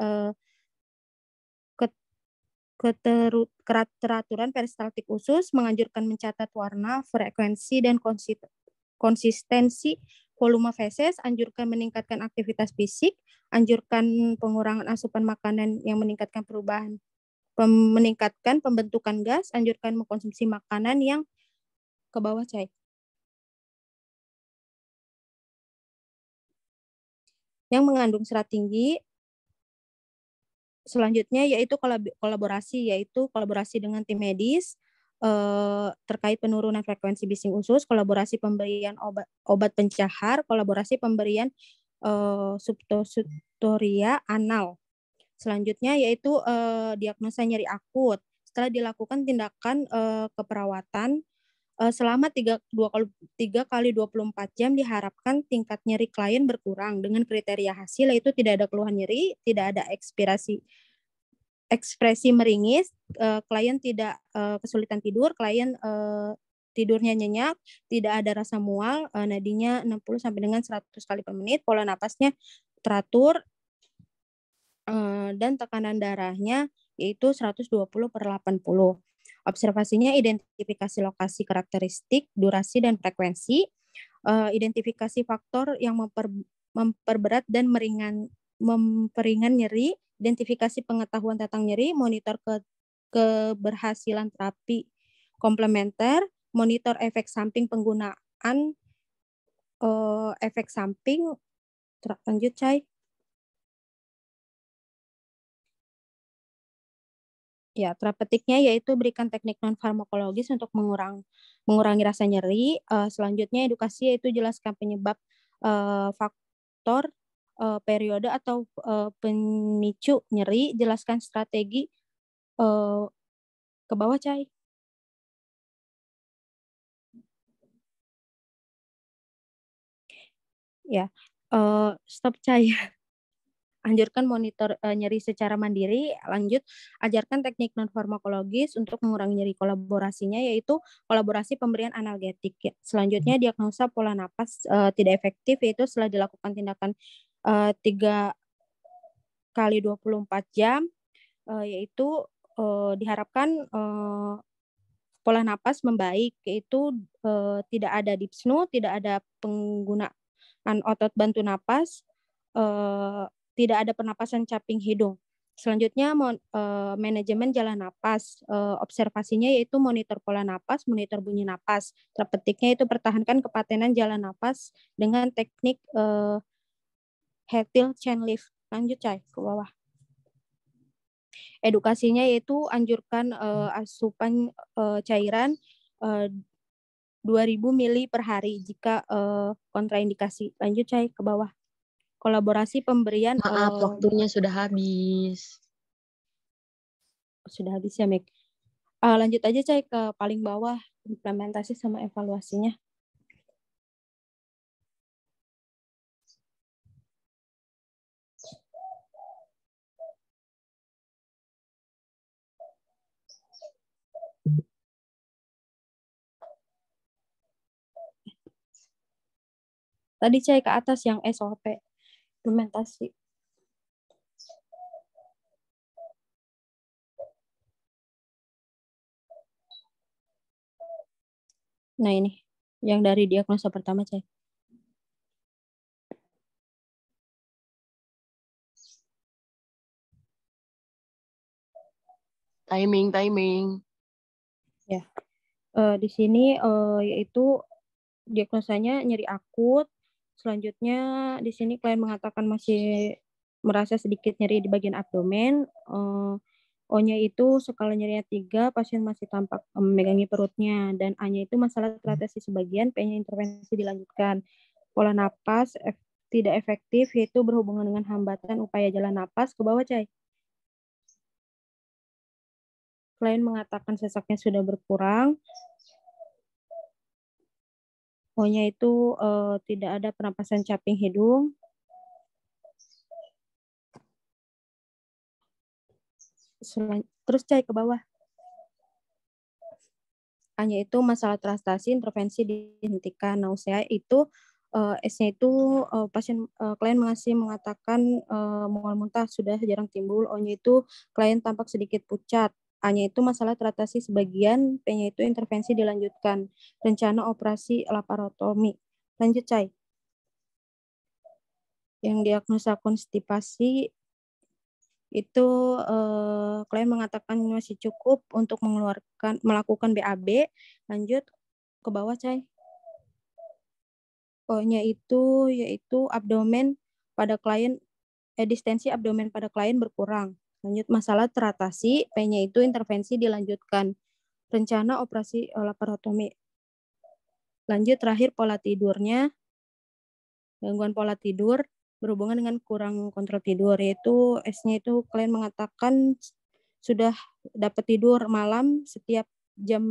keteraturan peristaltik usus, menganjurkan mencatat warna, frekuensi, dan konsistensi volume feses, anjurkan meningkatkan aktivitas fisik, anjurkan pengurangan asupan makanan yang meningkatkan meningkatkan pembentukan gas, anjurkan mengkonsumsi makanan yang ke bawah, Chay. Yang mengandung serat tinggi. Selanjutnya yaitu kolaborasi dengan tim medis terkait penurunan frekuensi bising usus, kolaborasi pemberian obat pencahar, kolaborasi pemberian subtosutoria anal. Selanjutnya yaitu diagnosa nyeri akut. Setelah dilakukan tindakan keperawatan selama 3 kali 24 jam, diharapkan tingkat nyeri klien berkurang dengan kriteria hasil, yaitu tidak ada keluhan nyeri, tidak ada ekspresi meringis, klien tidak kesulitan tidur, klien tidurnya nyenyak, tidak ada rasa mual, nadinya 60 sampai dengan 100 kali per menit, pola napasnya teratur, dan tekanan darahnya yaitu 120/80. Observasinya identifikasi lokasi karakteristik, durasi, dan frekuensi, identifikasi faktor yang memperberat dan memperingan nyeri, identifikasi pengetahuan tentang nyeri, monitor keberhasilan terapi komplementer, monitor efek samping penggunaan efek samping. Lanjut, Chay. Ya, terapetiknya yaitu berikan teknik non-farmakologis untuk mengurangi rasa nyeri. Selanjutnya edukasi yaitu jelaskan penyebab, faktor, periode atau pemicu nyeri, jelaskan strategi ke bawah, Chay. Ya, stop, Chay. Anjurkan monitor nyeri secara mandiri. Lanjut, ajarkan teknik non-farmakologis untuk mengurangi nyeri. Kolaborasinya yaitu kolaborasi pemberian analgetik. Selanjutnya diagnosa pola napas tidak efektif, yaitu setelah dilakukan tindakan 3 kali 24 jam, yaitu diharapkan pola napas membaik, yaitu tidak ada dyspnoe, tidak ada penggunaan otot bantu napas, tidak ada pernapasan caping hidung. Selanjutnya manajemen jalan napas. Observasinya yaitu monitor pola napas, monitor bunyi napas. Terapetiknya itu pertahankan kepatenan jalan napas dengan teknik Hetil chain lift. Lanjut, Chay, ke bawah. Edukasinya yaitu anjurkan asupan cairan 2000 ml per hari jika kontraindikasi. Lanjut, Chay, ke bawah. kolaborasi pemberian Maaf, waktunya sudah habis. sudah habis ya, Mik. Lanjut aja, Cai, ke paling bawah, implementasi sama evaluasinya. Tadi, Cai, ke atas yang SOP, implementasi. Nah, ini yang dari diagnosa pertama, Cai. Timing. Ya. Di sini yaitu diagnosanya nyeri akut. Selanjutnya di sini klien mengatakan masih merasa sedikit nyeri di bagian abdomen. O-nya itu skala nyerinya 3, pasien masih tampak memegangi perutnya, dan A-nya itu masalah teratasi sebagian, P-nya intervensi dilanjutkan. Pola napas tidak efektif, yaitu berhubungan dengan hambatan upaya jalan napas. Ke bawah, Cai. Klien mengatakan sesaknya sudah berkurang. O-nya itu tidak ada pernapasan caping hidung. Terus, Cai, ke bawah. A-nya itu masalah transtasi, intervensi dihentikan. Nausea itu S-nya itu klien masih mengatakan mual muntah sudah jarang timbul. O-nya itu klien tampak sedikit pucat. A-nya itu masalah teratasi sebagian, P-nya itu intervensi dilanjutkan. Rencana operasi laparotomi. Lanjut, Cai. Yang diagnosa konstipasi itu klien mengatakan masih cukup untuk melakukan BAB. Lanjut ke bawah, Cai. O-nya itu yaitu abdomen pada klien, distensi abdomen pada klien berkurang. Lanjut masalah teratasi, P-nya itu intervensi dilanjutkan. Rencana operasi laparotomi. Lanjut terakhir pola tidurnya, gangguan pola tidur berhubungan dengan kurang kontrol tidur, yaitu S-nya itu klien mengatakan sudah dapat tidur malam setiap jam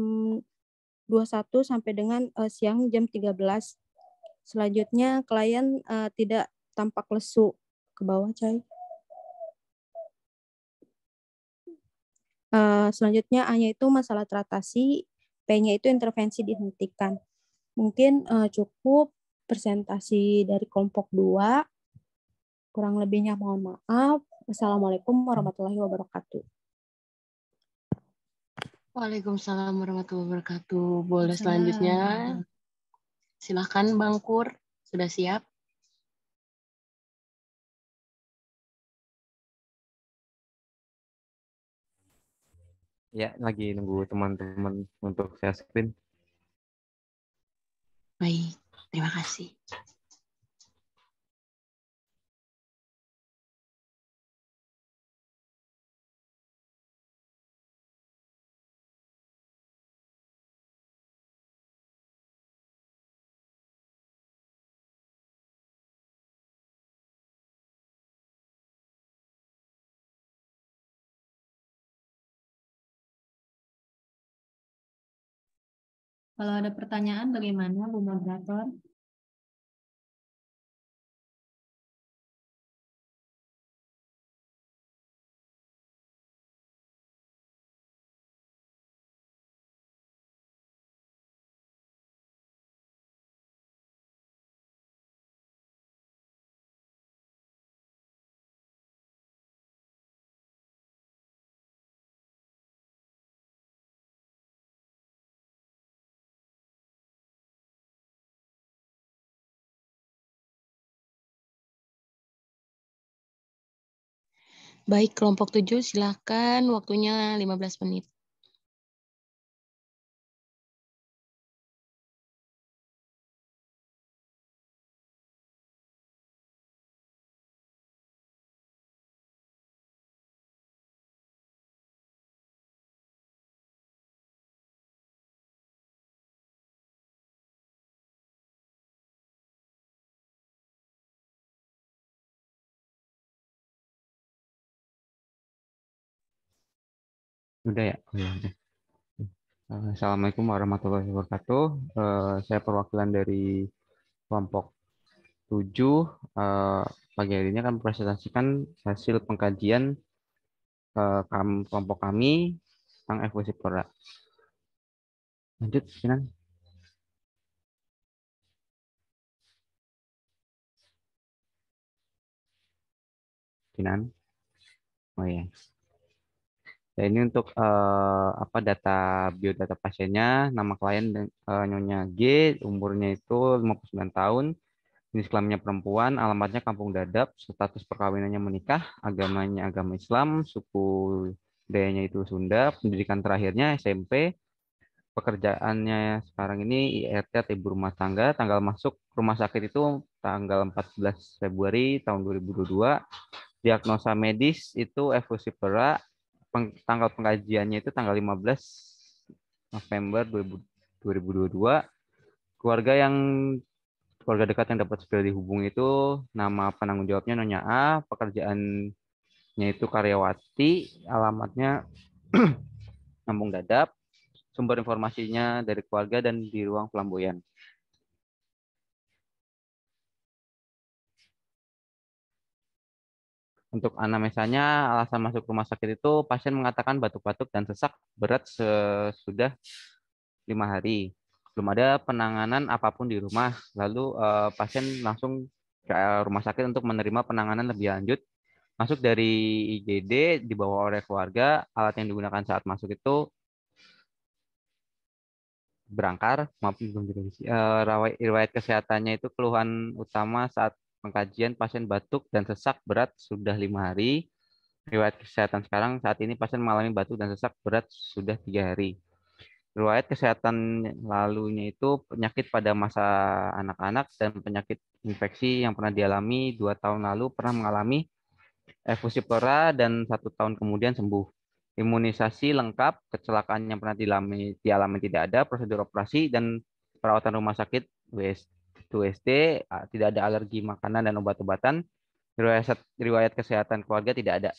21 sampai dengan siang jam 13. Selanjutnya klien tidak tampak lesu. Ke bawah, Cai. Selanjutnya A-nya itu masalah teratasi, P-nya itu intervensi dihentikan. Mungkin cukup presentasi dari kelompok 2. Kurang lebihnya mohon maaf. Wassalamualaikum warahmatullahi wabarakatuh. Waalaikumsalam warahmatullahi wabarakatuh. Boleh selanjutnya? Silahkan Bang Pur, sudah siap? Ya, lagi nunggu teman-teman untuk share screen. Baik, terima kasih. Kalau ada pertanyaan bagaimana, Bu Moderator? Baik, kelompok 7 silakan, waktunya 15 menit. Udah ya? Oh, ya udah. Assalamualaikum warahmatullahi wabarakatuh. Saya perwakilan dari kelompok 7. Pagi hari ini akan mempresentasikan hasil pengkajian kelompok kami tentang evolusi pora. Lanjut, Sinan. Sinan. Oh ya. Ya, ini untuk data biodata pasiennya, nama klien Nyonya G, umurnya itu 59 tahun, jenis kelaminnya perempuan, alamatnya Kampung Dadap, status perkawinannya menikah, agamanya agama Islam, suku budayanya itu Sunda, pendidikan terakhirnya SMP, pekerjaannya sekarang ini IRT atau ibu rumah tangga, tanggal masuk rumah sakit itu tanggal 14 Februari tahun 2022, diagnosa medis itu efusi pera, tanggal pengkajiannya itu tanggal 15 November 2022. Keluarga dekat yang dapat segera dihubungi itu nama penanggung jawabnya Nyonya A, pekerjaannya itu karyawati, alamatnya Kampung Dadap, sumber informasinya dari keluarga dan di ruang pelamboyan. Untuk anamnesanya, alasan masuk rumah sakit itu pasien mengatakan batuk-batuk dan sesak berat sudah 5 hari. Belum ada penanganan apapun di rumah. Lalu pasien langsung ke rumah sakit untuk menerima penanganan lebih lanjut. Masuk dari IGD, dibawa oleh keluarga. Alat yang digunakan saat masuk itu berangkar, riwayat kesehatannya itu keluhan utama saat pengkajian pasien batuk dan sesak berat sudah 5 hari. Riwayat kesehatan sekarang saat ini pasien mengalami batuk dan sesak berat sudah 3 hari. Riwayat kesehatan lalunya itu penyakit pada masa anak-anak dan penyakit infeksi yang pernah dialami 2 tahun lalu, pernah mengalami efusi pleural dan 1 tahun kemudian sembuh. Imunisasi lengkap, kecelakaan yang pernah dialami tidak ada, prosedur operasi dan perawatan rumah sakit WSD, tidak ada alergi makanan dan obat-obatan. Riwayat kesehatan keluarga tidak ada.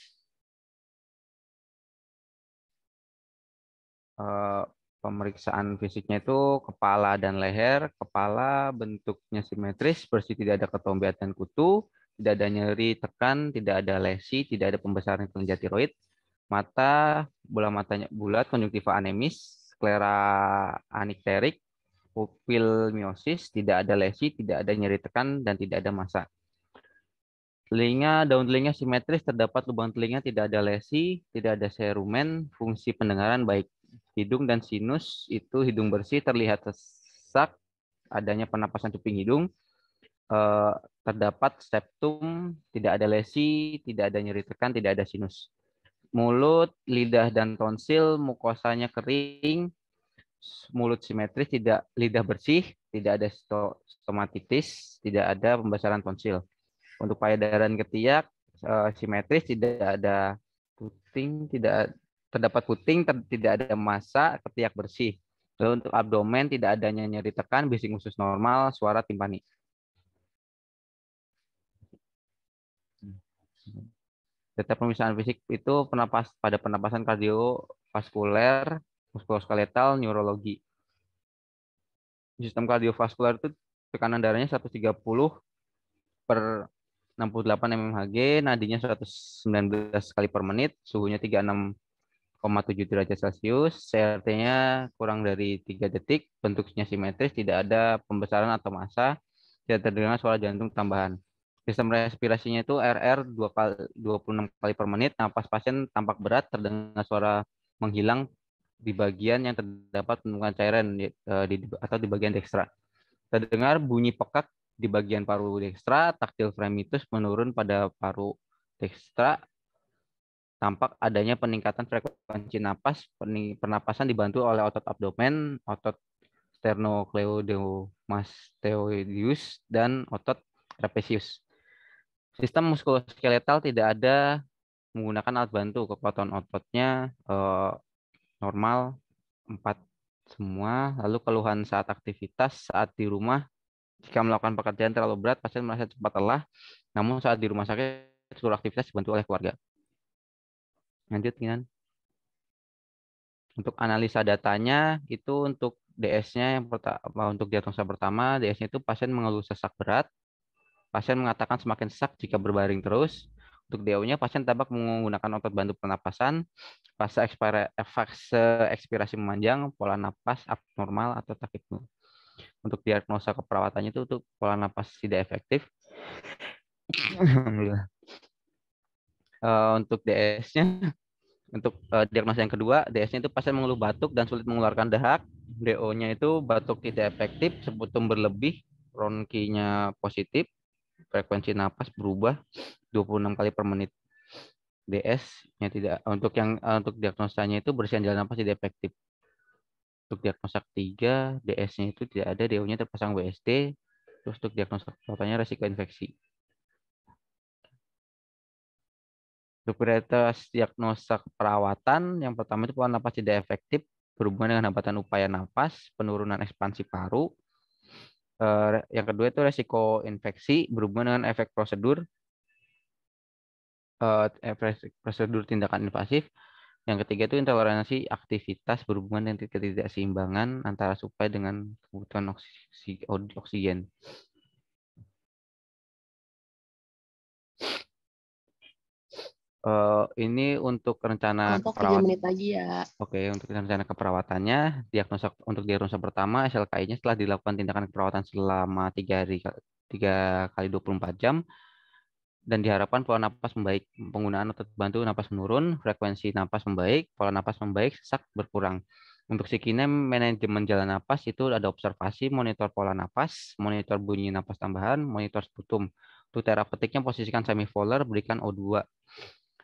Pemeriksaan fisiknya itu kepala dan leher. Kepala bentuknya simetris, bersih, tidak ada ketombe dan kutu, tidak ada nyeri tekan, tidak ada lesi, tidak ada pembesaran kelenjar tiroid. Mata, bola matanya bulat, konjungtiva anemis, sklera anikterik, pupil miosis, tidak ada lesi, tidak ada nyeri tekan, dan tidak ada massa. Daun telinga simetris, terdapat lubang telinga, tidak ada lesi, tidak ada serumen, fungsi pendengaran baik. Hidung dan sinus itu hidung bersih, terlihat sesak, adanya penapasan cuping hidung, terdapat septum, tidak ada lesi, tidak ada nyeri tekan, tidak ada sinus. Mulut, lidah dan tonsil, mukosanya kering, mulut simetris, lidah bersih, tidak ada stomatitis, tidak ada pembesaran tonsil. Untuk payudara ketiak simetris, tidak ada puting, terdapat puting, tidak ada massa, ketiak bersih. Lalu untuk abdomen tidak adanya nyeri tekan, bising usus normal, suara timpani. Data pemeriksaan fisik itu pada penapasan kardiovaskuler, muskuloskeletal, neurologi. Sistem kardiovaskuler itu tekanan darahnya 130 per 68 mmHg, nadinya 119 kali per menit, suhunya 36,7 derajat Celcius, CRT-nya kurang dari 3 detik, bentuknya simetris, tidak ada pembesaran atau massa, tidak terdengar suara jantung tambahan. Sistem respirasinya itu RR 26 kali per menit, napas pasien tampak berat, terdengar suara menghilang di bagian yang terdapat penumpukan cairan atau di bagian dekstra. Terdengar bunyi pekak di bagian paru dekstra, taktil fremitus menurun pada paru dekstra, tampak adanya peningkatan frekuensi napas, pernapasan dibantu oleh otot abdomen, otot sternocleidomastoideus, dan otot trapezius. Sistem muskuloskeletal tidak ada menggunakan alat bantu, kekuatan ototnya normal 4 semua. Lalu keluhan saat aktivitas saat di rumah, jika melakukan pekerjaan terlalu berat, pasien merasa cepat lelah, namun saat di rumah sakit seluruh aktivitas dibantu oleh keluarga. Lanjut, Kinan. Untuk analisa datanya itu untuk DS-nya yang pertama, untuk diagnosa pertama, DS-nya itu pasien mengeluh sesak berat. Pasien mengatakan semakin sesak jika berbaring terus. Untuk DO-nya pasien tampak menggunakan otot bantu pernapasan, fase ekspirasi memanjang, pola napas abnormal atau takipnu. Untuk diagnosa keperawatannya itu untuk pola napas tidak efektif. Alhamdulillah. Untuk DS-nya, untuk diagnosa yang kedua, DS-nya itu pasien mengeluh batuk dan sulit mengeluarkan dahak. DO-nya itu batuk tidak efektif, seputum berlebih, bronkinya positif, frekuensi napas berubah 26 kali per menit. DS-nya tidak, untuk diagnosanya itu bersihan jalan napas tidak efektif. Untuk diagnosa ketiga, DS-nya itu tidak ada, DO-nya terpasang WSD. Terus untuk diagnosa keperawatannya resiko infeksi. Untuk prioritas diagnosa keperawatan, yang pertama itu pola napas tidak efektif, berhubungan dengan hambatan upaya napas, penurunan ekspansi paru. Yang kedua itu resiko infeksi, berhubungan dengan efek prosedur tindakan invasif. Yang ketiga itu intoleransi aktivitas, berhubungan dengan ketidakseimbangan antara suplai dengan kebutuhan oksigen. Ini untuk rencana Kelompok 3 keperawatan. menit lagi ya. Oke, untuk rencana keperawatannya, untuk diagnosa pertama, SLKI-nya setelah dilakukan tindakan keperawatan selama 3 kali 24 jam, dan diharapkan pola napas membaik, penggunaan otot bantu napas menurun, frekuensi napas membaik, pola napas membaik, sesak berkurang. Untuk psikinem manajemen jalan napas itu ada observasi, monitor pola napas, monitor bunyi napas tambahan, monitor sputum. Untuk terapeutiknya posisikan semivolar, berikan O2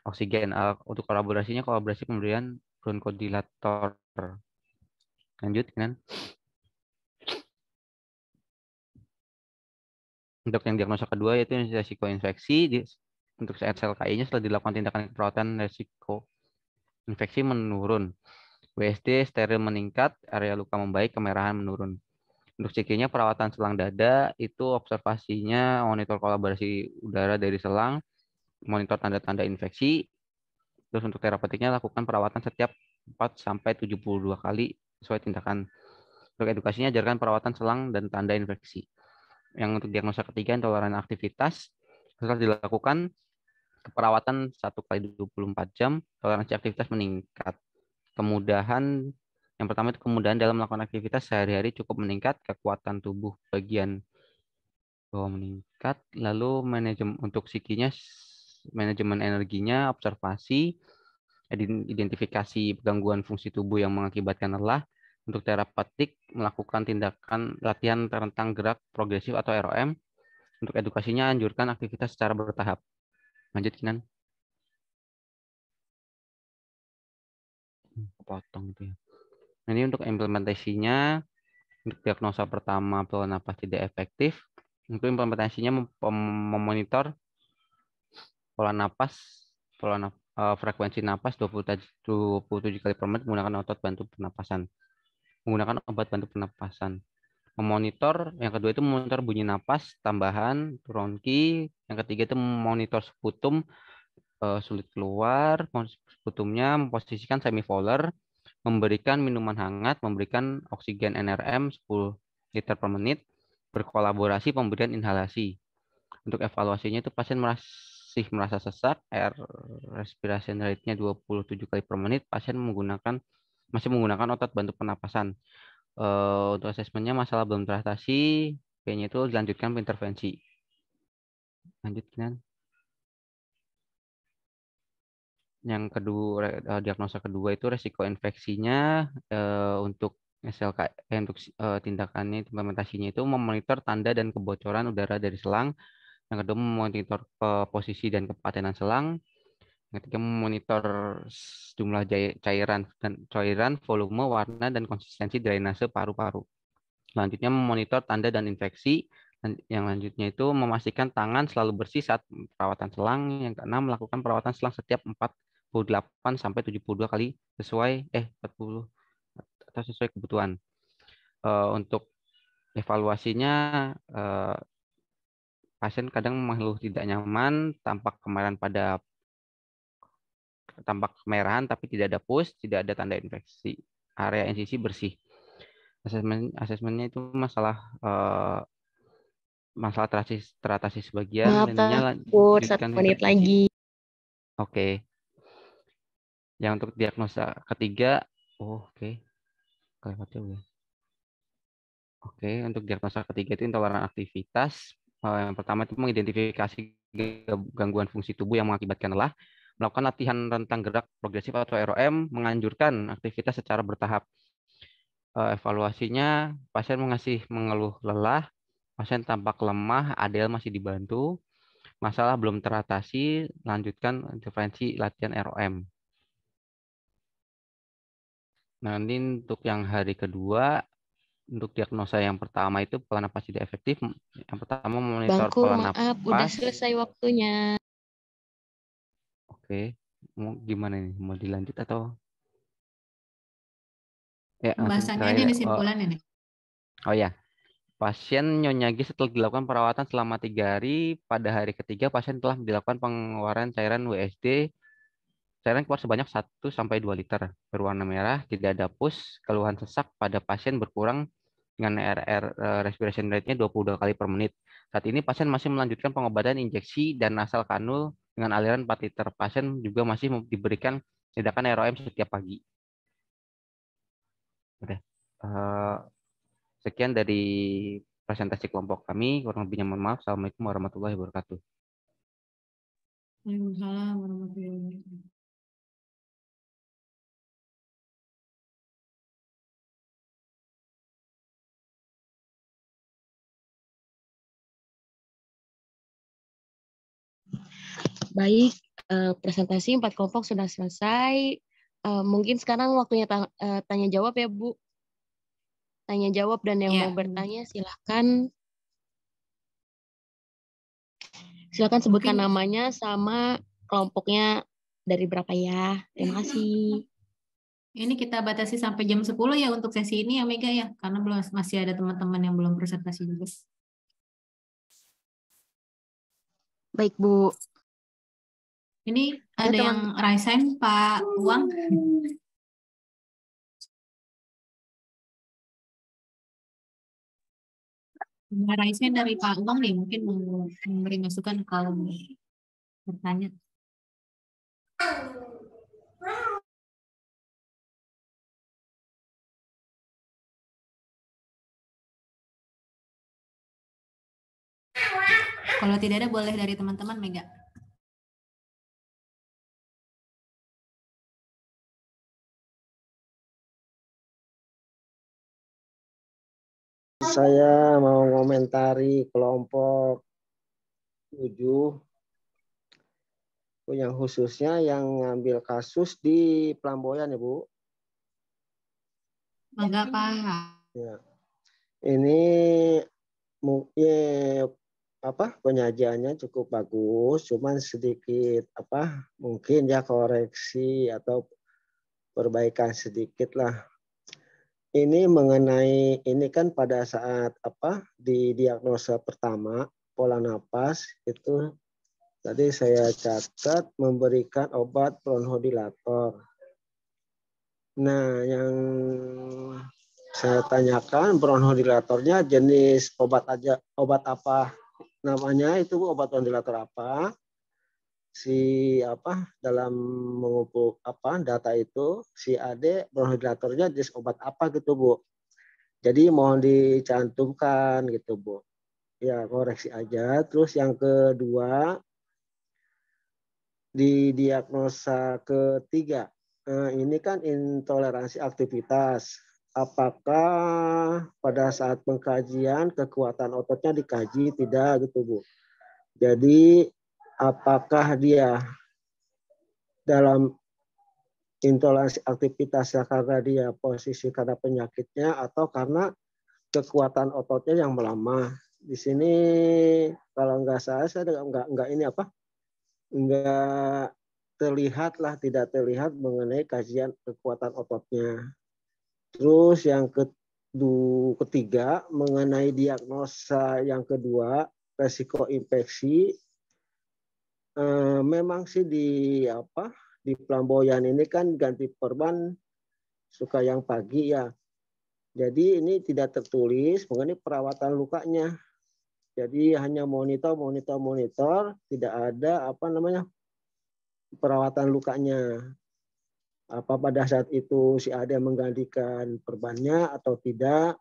oksigen. Untuk kolaborasi pemberian bronkodilator. Lanjut kan? Untuk yang diagnosa kedua yaitu risiko infeksi. Untuk SLKI-nya setelah dilakukan tindakan perawatan, risiko infeksi menurun. WSD steril meningkat, area luka membaik, kemerahan menurun. Untuk CK-nya perawatan selang dada itu observasinya monitor kolaborasi udara dari selang, monitor tanda-tanda infeksi. Terus untuk terapeutiknya lakukan perawatan setiap 4-72 kali sesuai tindakan. Untuk edukasinya ajarkan perawatan selang dan tanda infeksi. Yang untuk diagnosa ketiga intoleran aktivitas, setelah dilakukan keperawatan 1 kali 24 jam, toleransi aktivitas meningkat. Kemudahan, yang pertama itu kemudahan dalam melakukan aktivitas sehari-hari cukup meningkat, kekuatan tubuh bagian bawah meningkat, lalu untuk psikinya, manajemen energinya, observasi, identifikasi gangguan fungsi tubuh yang mengakibatkan lelah. Untuk terapeutik melakukan tindakan latihan tentang gerak progresif atau ROM. Untuk edukasinya anjurkan aktivitas secara bertahap. Lanjut Kinan. Potong itu ya. Ini untuk implementasinya, untuk diagnosa pertama pola napas tidak efektif. Untuk implementasinya memonitor pola napas, frekuensi napas 27 kali per menit menggunakan otot bantu pernapasan. Menggunakan obat bantu pernapasan. Memonitor, yang kedua itu memonitor bunyi napas tambahan, bronki. Yang ketiga itu memonitor sputum, sulit keluar. Sputumnya memposisikan semivolar, memberikan minuman hangat, memberikan oksigen NRM 10 liter per menit, berkolaborasi pemberian inhalasi. Untuk evaluasinya itu pasien masih merasa sesak, air respiration rate-nya 27 kali per menit, pasien masih menggunakan otot bantu pernapasan. Untuk asesmennya masalah belum teratasi, kayaknya itu dilanjutkan intervensi. Lanjutkan. Yang kedua, diagnosa kedua itu resiko infeksinya. Untuk untuk tindakannya, implementasinya itu memonitor tanda dan kebocoran udara dari selang. Yang kedua memonitor posisi dan kepatenan selang. Yang ketiga memonitor jumlah cairan, volume, warna, dan konsistensi drainase paru-paru. Selanjutnya memonitor tanda dan infeksi. Yang lanjutnya itu memastikan tangan selalu bersih saat perawatan selang. Yang keenam melakukan perawatan selang setiap 48-72 kali sesuai 40 atau sesuai kebutuhan. Untuk evaluasinya, pasien kadang mengeluh tidak nyaman, tampak kemarahan pada tampak kemerahan tapi tidak ada pus, tidak ada tanda infeksi. Area insisi bersih. Asesmennya itu masalah teratasi sebagian, Maaf, intinya takut 1 lanjutkan menit intervensi. lagi. Oke. Yang untuk diagnosa ketiga, kelewat ya. Oke, untuk diagnosa ketiga itu intoleran aktivitas. Yang pertama itu mengidentifikasi gangguan fungsi tubuh yang mengakibatkan lelah, melakukan latihan rentang gerak progresif atau ROM, menganjurkan aktivitas secara bertahap. Evaluasinya, pasien mengeluh lelah, pasien tampak lemah, ADL masih dibantu, masalah belum teratasi, lanjutkan intervensi latihan ROM. Nah, ini untuk yang hari kedua, untuk diagnosa yang pertama itu pola napas tidak efektif. Yang pertama memonitor Bangku, pola maaf, udah napas. selesai waktunya. Oke, mau gimana nih? Mau dilanjut atau? Ya, langsung Pembahasannya terakhir. ini kesimpulannya nih. Oh ya, pasien nyonyagi setelah dilakukan perawatan selama 3 hari. Pada hari ketiga, pasien telah dilakukan pengeluaran cairan WSD. Cairan keluar sebanyak 1-2 liter. Berwarna merah, tidak ada pus, keluhan sesak pada pasien berkurang dengan respiration rate-nya 22 kali per menit. Saat ini pasien masih melanjutkan pengobatan injeksi dan nasal kanul dengan aliran 4 liter. Pasien juga masih diberikan tindakan ROM setiap pagi. Udah. Sekian dari presentasi kelompok kami. Kurang lebihnya mohon maaf. Assalamualaikum warahmatullahi wabarakatuh. Waalaikumsalam warahmatullahi wabarakatuh. Baik, presentasi 4 kelompok sudah selesai. Mungkin sekarang waktunya tanya jawab ya, Bu. Tanya jawab dan yang Ya. mau bertanya silahkan. Silakan sebutkan Mungkin- namanya sama kelompoknya dari berapa ya. Terima kasih. Ini kita batasi sampai jam 10 ya untuk sesi ini ya Mega ya, karena masih ada teman-teman yang belum presentasi juga. Baik, Bu. Ini Ya, ada yang raise hand, Pak Uang. Raise hand dari Pak Uang nih, mungkin mau memberi masukan kalau bertanya. Kalau tidak ada boleh dari teman-teman Mega. Saya mau komentari kelompok 7 yang khususnya yang ngambil kasus di Pelamboyan ya Bu. Enggak Pak. Ya. Ini penyajiannya cukup bagus, cuman sedikit mungkin ya koreksi atau perbaikan sedikit lah. Ini mengenai ini kan pada saat di diagnosa pertama pola napas itu tadi saya catat memberikan obat bronchodilator. Nah, yang saya tanyakan bronchodilatornya jenis obat apa namanya itu obat bronchodilator apa? Dalam mengumpul data itu si AD bronchodilatornya jenis obat apa gitu Bu. Jadi mohon dicantumkan gitu Bu. Ya koreksi aja. Terus yang kedua di diagnosa ketiga. Ini kan intoleransi aktivitas. Apakah pada saat pengkajian kekuatan ototnya dikaji tidak gitu Bu. Jadi apakah dia dalam intoleransi aktivitas karena dia posisi karena penyakitnya atau karena kekuatan ototnya yang melemah. Di sini kalau nggak saya nggak tidak terlihat mengenai kajian kekuatan ototnya. Terus yang ketiga mengenai diagnosa yang kedua resiko infeksi memang sih di Pelamboyan ini kan ganti perban suka yang pagi ya. Jadi ini tidak tertulis mengenai perawatan lukanya. Jadi hanya monitor, tidak ada perawatan lukanya. Apa pada saat itu si Ade menggantikan perbannya atau tidak.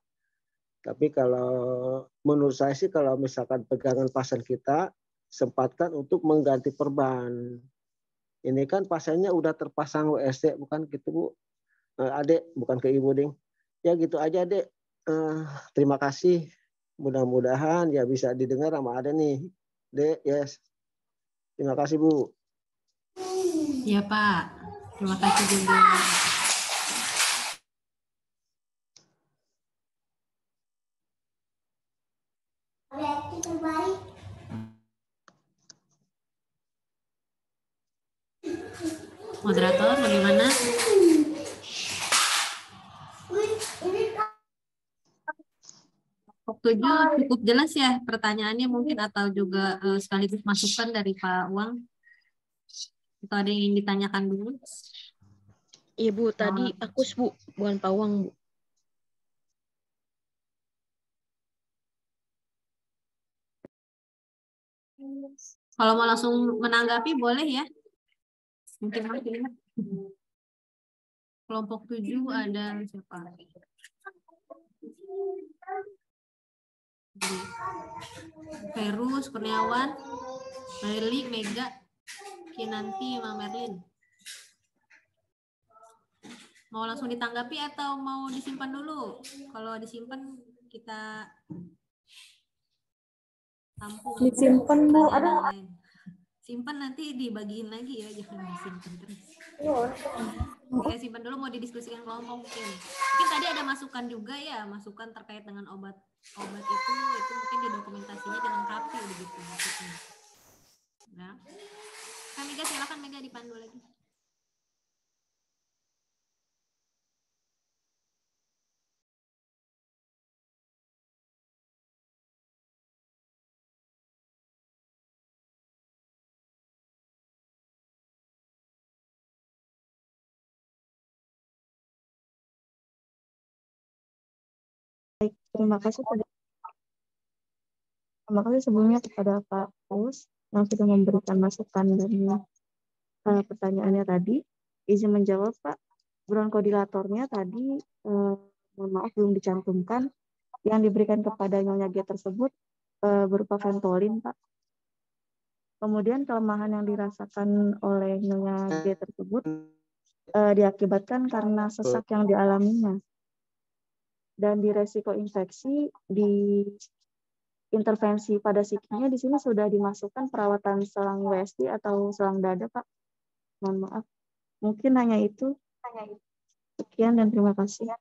Tapi kalau menurut saya sih kalau misalkan pegangan pasien kita, sempatkan untuk mengganti perban. Ini kan pasiennya udah terpasang WSD, bukan gitu Bu? Adek, bukan ke Ibu Ding. Ya gitu aja Dek. Terima kasih. Mudah-mudahan ya bisa didengar sama Adek nih. Dek, yes. Terima kasih Bu. Ya Pak, terima kasih juga. Moderator, bagaimana? Tujuh cukup jelas ya pertanyaannya mungkin atau juga sekaligus masukan dari Pak Wang? Atau ada yang ingin ditanyakan dulu? Ibu tadi aku Bu, bukan Pawang Bu. Kalau mau langsung menanggapi boleh ya. Mungkin ya. Kelompok 7 ada siapa? Ferus, Kurniawan, Merli, Mega, Kinanti, Mbak Merlin. Mau langsung ditanggapi atau mau disimpan dulu? Kalau disimpan kita tampung. Disimpan Bu, ada simpan nanti dibagiin lagi ya, jangan disimpan terus. Ya, simpan dulu, mau didiskusikan kelompok mungkin. Mungkin tadi ada masukan juga ya, masukan terkait dengan obat itu mungkin di dokumentasinya dilengkapi begitu maksudnya. Nah, Mega silakan Mega dipandu lagi. Terima kasih sebelumnya kepada Pak Us yang sudah memberikan masukan dan pertanyaannya tadi. Izin menjawab Pak, bronkodilatornya tadi mohon maaf belum dicantumkan. Yang diberikan kepada Nyonya G tersebut berupa Ventolin Pak. Kemudian kelemahan yang dirasakan oleh Nyonya G tersebut diakibatkan karena sesak yang dialaminya. Dan di resiko infeksi di intervensi pada psikinya di sini sudah dimasukkan perawatan selang WSD atau selang dada Pak. Mohon maaf. Mungkin hanya itu. Sekian dan terima kasih.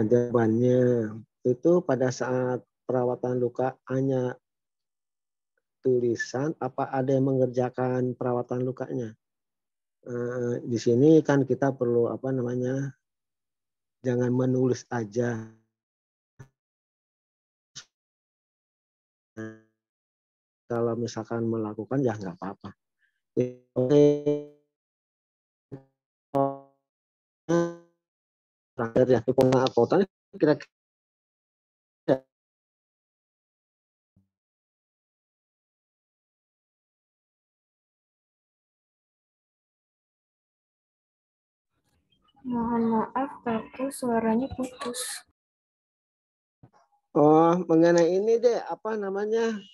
Jawabannya itu pada saat perawatan luka hanya tulisan apa ada yang mengerjakan perawatan lukanya. Di sini kan kita perlu jangan menulis aja. Kalau misalkan melakukan ya nggak apa-apa. Terakhir ya, kekuatan kira-kira Mohon maaf, Kakak suaranya putus. Oh, mengenai ini deh,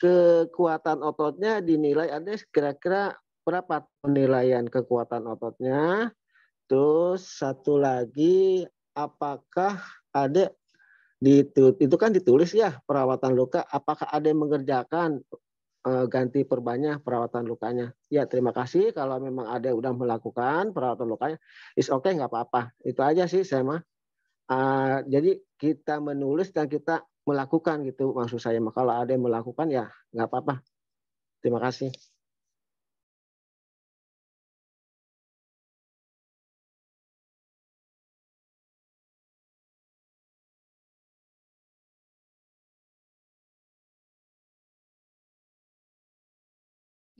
kekuatan ototnya dinilai ada kira-kira berapa penilaian kekuatan ototnya? Terus satu lagi, apakah ada itu kan ditulis ya perawatan luka, apakah ada yang mengerjakan ganti perbannya perawatan lukanya? Ya terima kasih kalau memang ada yang udah melakukan perawatan lukanya, is oke nggak apa-apa. Itu aja sih saya mah. Jadi kita menulis dan kita melakukan gitu maksud saya. Kalau ada yang melakukan ya nggak apa-apa. Terima kasih.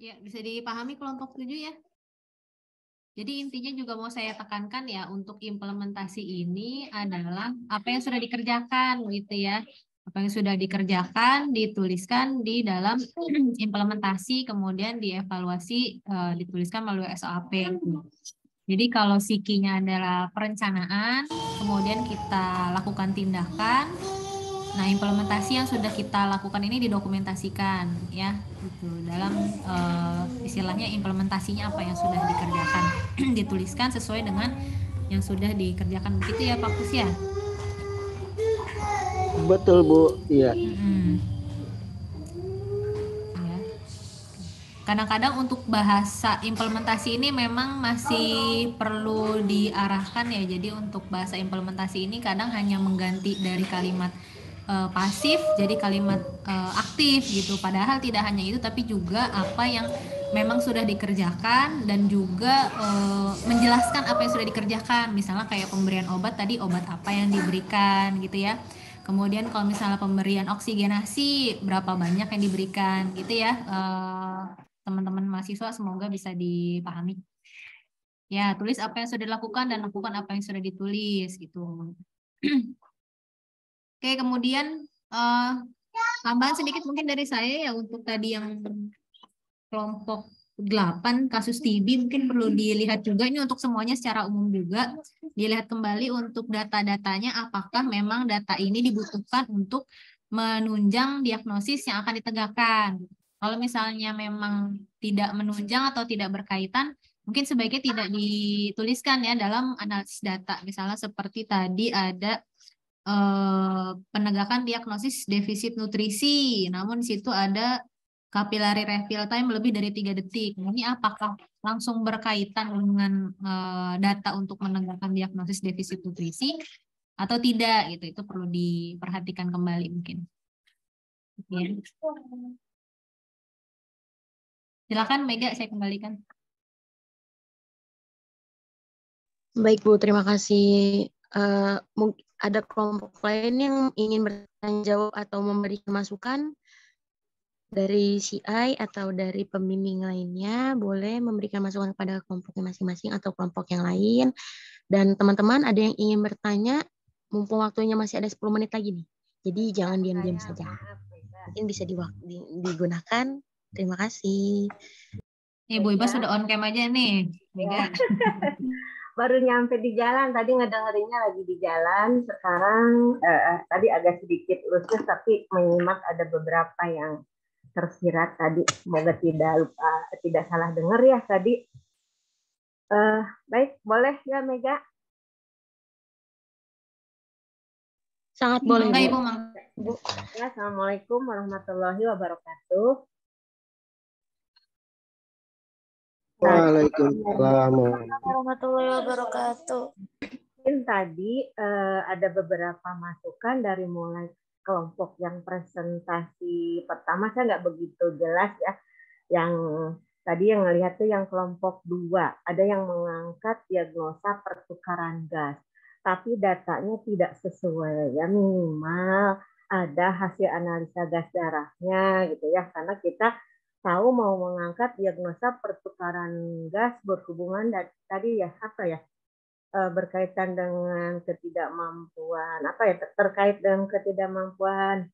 Ya, bisa dipahami kelompok 7 ya. Jadi intinya juga mau saya tekankan ya, untuk implementasi ini adalah apa yang sudah dikerjakan gitu ya. Apa yang sudah dikerjakan, dituliskan di dalam implementasi, kemudian dievaluasi, dituliskan melalui SOP. Jadi kalau sikinya adalah perencanaan, kemudian kita lakukan tindakan. Nah, implementasi yang sudah kita lakukan ini didokumentasikan ya, gitu. Dalam istilahnya implementasinya apa yang sudah dikerjakan, dituliskan sesuai dengan yang sudah dikerjakan, begitu ya Pak Pus ya? Betul Bu, iya. Ya. Kadang-kadang untuk bahasa implementasi ini memang masih perlu diarahkan ya. Jadi untuk bahasa implementasi ini kadang hanya mengganti dari kalimat pasif jadi kalimat aktif gitu. Padahal tidak hanya itu, tapi juga apa yang memang sudah dikerjakan dan juga menjelaskan apa yang sudah dikerjakan. Misalnya kayak pemberian obat tadi, obat apa yang diberikan gitu ya. Kemudian kalau misalnya pemberian oksigenasi, berapa banyak yang diberikan gitu ya. Teman-teman mahasiswa semoga bisa dipahami. Ya, tulis apa yang sudah dilakukan dan lakukan apa yang sudah ditulis gitu. Oke, kemudian tambahan sedikit mungkin dari saya ya, untuk tadi yang kelompok 8 kasus TB mungkin perlu dilihat juga, ini untuk semuanya secara umum juga, dilihat kembali untuk data-datanya apakah memang data ini dibutuhkan untuk menunjang diagnosis yang akan ditegakkan. Kalau misalnya memang tidak menunjang atau tidak berkaitan, mungkin sebaiknya tidak dituliskan ya dalam analisis data. Misalnya seperti tadi ada penegakan diagnosis defisit nutrisi, namun di situ ada capillary refill time lebih dari 3 detik. Ini apakah langsung berkaitan dengan data untuk menegakkan diagnosis defisit nutrisi atau tidak gitu? Itu perlu diperhatikan kembali mungkin. Ya. Silakan Mega, saya kembalikan. Baik Bu, terima kasih. Mungkin ada kelompok lain yang ingin bertanya jawab atau memberikan masukan dari CI atau dari pembimbing lainnya, boleh memberikan masukan kepada kelompoknya masing-masing atau kelompok yang lain. Dan teman-teman ada yang ingin bertanya, mumpung waktunya masih ada 10 menit lagi nih. Jadi jangan diam-diam saja. Mungkin bisa digunakan. Terima kasih. Bu Iba sudah on cam aja nih, Mega. Baru nyampe di jalan, tadi ngedengerinnya lagi di jalan, sekarang tadi agak sedikit lusus, tapi menyimak ada beberapa yang tersirat tadi, semoga tidak salah dengar ya tadi. Baik, boleh ya Mega? Sangat boleh Bu. Ya, Assalamualaikum warahmatullahi wabarakatuh. Waalaikumsalam warahmatullahi wabarakatuh. Mungkin tadi ada beberapa masukan dari mulai kelompok yang presentasi pertama, saya nggak begitu jelas ya. Yang tadi yang ngelihat tuh yang kelompok 2, ada yang mengangkat diagnosa pertukaran gas, tapi datanya tidak sesuai ya, minimal ada hasil analisa gas darahnya gitu ya, karena kita tahu mau mengangkat diagnosa pertukaran gas berhubungan tadi ya apa ya, berkaitan dengan ketidakmampuan terkait dengan ketidakmampuan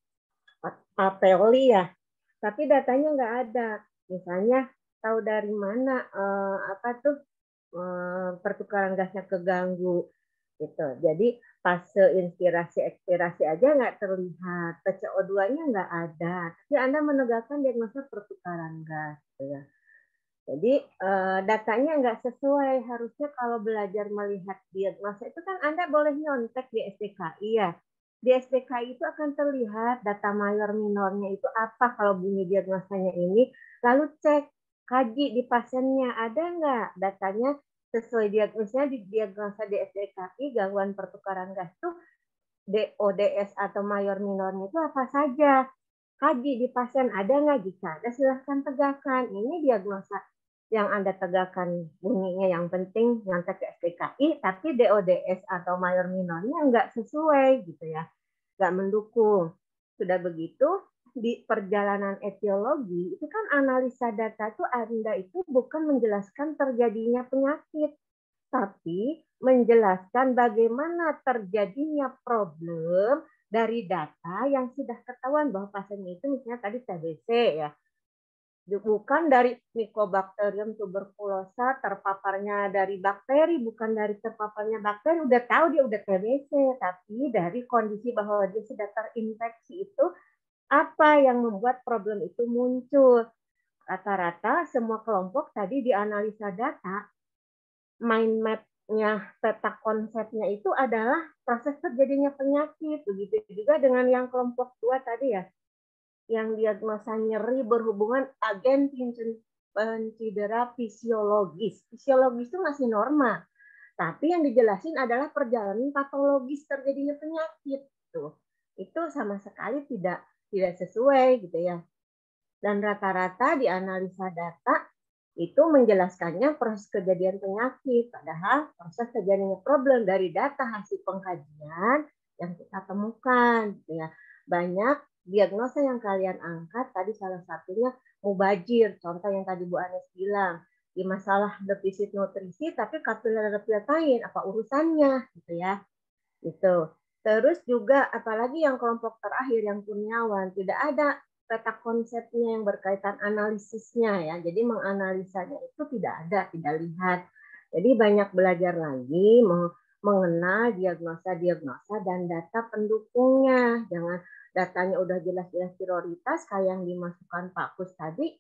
alveoli ya, tapi datanya nggak ada. Misalnya tahu dari mana pertukaran gasnya keganggu gitu. Jadi fase inspirasi ekspirasi aja nggak terlihat, CO2-nya nggak ada, tapi Anda menegakkan diagnosa pertukaran gas. Ya. Jadi datanya nggak sesuai. Harusnya kalau belajar melihat diagnosa itu kan Anda boleh nyontek di SDKI ya. Di SDKI itu akan terlihat data mayor minornya itu apa kalau bunyi diagnosanya ini. Lalu cek, kaji di pasiennya ada nggak datanya sesuai diagnosanya. Di diagnosa di SDKI gangguan pertukaran gas itu DODS atau mayor minornya itu apa saja. Kaji di pasien ada nggak? Jika ada silahkan tegakkan. Ini diagnosa yang Anda tegakkan bunyinya yang penting nyontek ke SDKI, tapi DODS atau mayor minornya nggak sesuai gitu ya, nggak mendukung. Sudah begitu di perjalanan etiologi itu kan analisa data itu Anda itu bukan menjelaskan terjadinya penyakit, tapi menjelaskan bagaimana terjadinya problem dari data yang sudah ketahuan bahwa pasiennya itu misalnya tadi TBC ya. Bukan dari Mycobacterium tuberculosa terpaparnya dari bakteri, bukan dari terpaparnya bakteri, udah tahu dia udah TBC, tapi dari kondisi bahwa dia sudah terinfeksi itu apa yang membuat problem itu muncul. Rata-rata semua kelompok tadi dianalisa data, mind map-nya, peta konsepnya itu adalah proses terjadinya penyakit. Begitu juga dengan yang kelompok 2 tadi ya, yang diagnosa nyeri berhubungan agen pencedera fisiologis. Fisiologis itu masih normal, tapi yang dijelasin adalah perjalanan patologis terjadinya penyakit. Tuh. Itu sama sekali tidak sesuai gitu ya. Dan rata-rata di analisa data itu menjelaskannya proses kejadian penyakit, padahal proses kejadiannya problem dari data hasil pengkajian yang kita temukan gitu ya. Banyak diagnosa yang kalian angkat tadi salah satunya mubajir, contoh yang tadi Bu Anes bilang, di masalah defisit nutrisi tapi kapiler reptile apa urusannya gitu ya. Gitu. Terus juga apalagi yang kelompok terakhir yang Kurniawan, tidak ada peta konsepnya yang berkaitan analisisnya ya. Jadi menganalisanya itu tidak ada, tidak lihat. Jadi banyak belajar lagi mengenal diagnosa-diagnosa dan data pendukungnya. Jangan datanya udah jelas-jelas prioritas kayak yang dimasukkan Pak Kus tadi.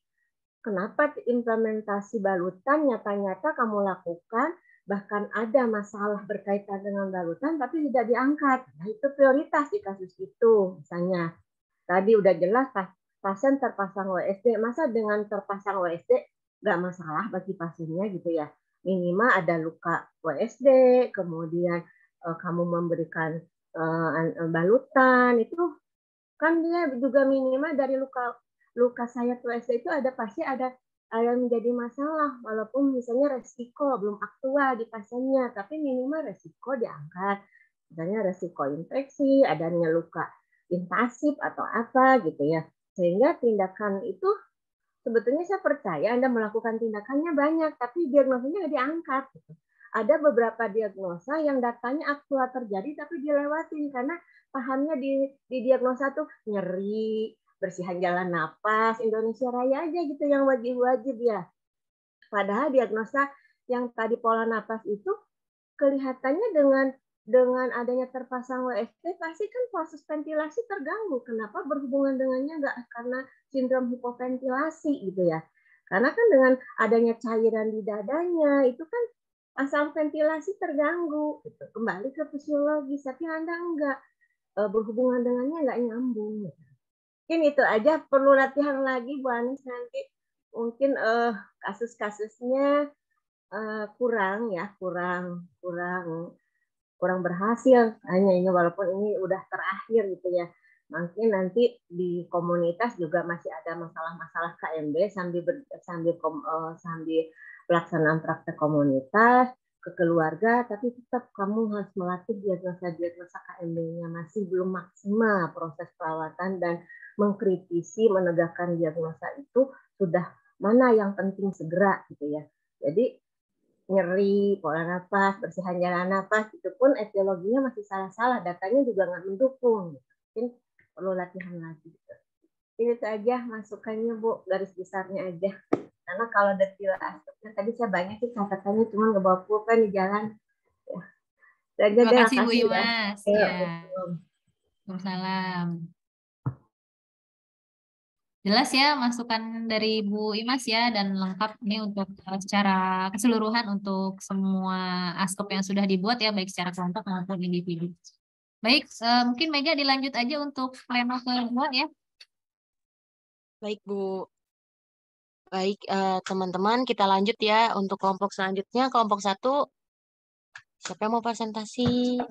Kenapa implementasi balutan nyata-nyata kamu lakukan, bahkan ada masalah berkaitan dengan balutan tapi tidak diangkat. Nah, itu prioritas di kasus itu. Misalnya, tadi udah jelas pasien terpasang WSD, masa dengan terpasang WSD nggak masalah bagi pasiennya gitu ya. Minimal ada luka WSD, kemudian kamu memberikan balutan, itu kan dia juga minimal dari luka sayat WSD itu ada pasti ada menjadi masalah, walaupun misalnya resiko belum aktual di pasiennya, tapi minimal resiko diangkat. Misalnya resiko infeksi, adanya luka invasif atau apa gitu ya. Sehingga tindakan itu sebetulnya saya percaya Anda melakukan tindakannya banyak, tapi diagnosanya nggak diangkat. Gitu. Ada beberapa diagnosa yang datanya aktual terjadi tapi dilewatin karena pahamnya di diagnosa tuh nyeri, bersihan jalan napas, Indonesia Raya aja gitu yang wajib-wajib ya. Padahal diagnosa yang tadi pola napas itu kelihatannya dengan adanya terpasang WSD pasti kan proses ventilasi terganggu. Kenapa berhubungan dengannya nggak karena sindrom hipoventilasi gitu ya? Karena kan dengan adanya cairan di dadanya itu kan asam ventilasi terganggu. Gitu. Kembali ke fisiologis, tapi Anda enggak berhubungan dengannya nggak nyambung. Gitu. Mungkin itu aja, perlu latihan lagi Bu Anis nanti. Mungkin kasus-kasusnya kurang ya, kurang berhasil hanya ini walaupun ini udah terakhir gitu ya. Mungkin nanti di komunitas juga masih ada masalah-masalah KMB sambil pelaksanaan praktek komunitas ke keluarga, tapi tetap kamu harus melatih diagnosa KMB-nya masih belum maksimal proses perawatan dan mengkritisi menegakkan diagnosa itu sudah mana yang penting segera gitu ya. Jadi nyeri, pola nafas, bersihan jalan nafas, itu pun etiologinya masih salah-salah, datanya juga nggak mendukung. Mungkin perlu latihan lagi. Ini saja masukannya Bu, garis besarnya aja. Karena kalau detail aspeknya tadi saya banyak sih catatannya, cuma nggak bawa pulpen di jalan. Ya. Terima kasih Bu Imas. Ya. Waalaikumsalam. Jelas ya masukan dari Bu Imas ya, dan lengkap ini untuk secara keseluruhan untuk semua askop yang sudah dibuat ya, baik secara kelompok maupun individu. Baik, mungkin Mega dilanjut aja untuk pleno kedua ya. Baik Bu. Baik teman-teman, kita lanjut ya untuk kelompok selanjutnya. Kelompok 1, siapa yang mau presentasi?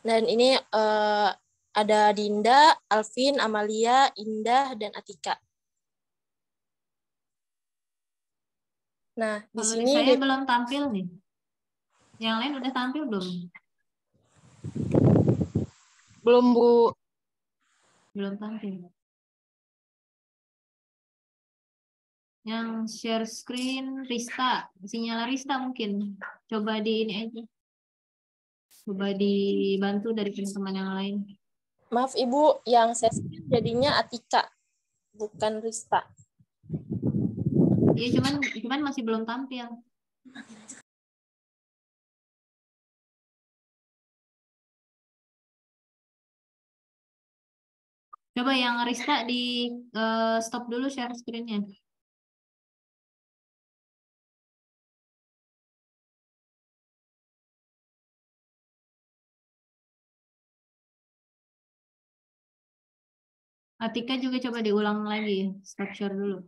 Dan ini ada Dinda, Alvin, Amalia, Indah, dan Atika. Nah, di Kalau sini saya belum tampil nih. Yang lain udah tampil belum? belum, Bu. Belum tampil. Yang share screen Rista, sinyal Rista mungkin. Coba di ini aja. Coba dibantu dari teman-teman yang lain. Maaf Ibu, yang saya jadinya Atika, bukan Rista. Iya, cuman masih belum tampil. Coba yang Rista di stop dulu share screen-nya. Atika juga coba diulang lagi, stop share dulu.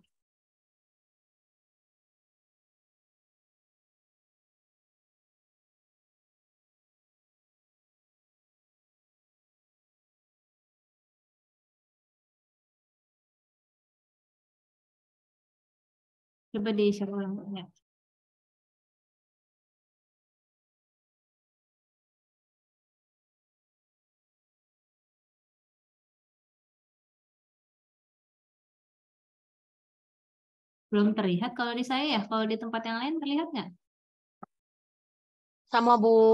Coba di share ulang ya. Belum terlihat kalau di saya ya, kalau di tempat yang lain terlihat nggak? Sama Bu.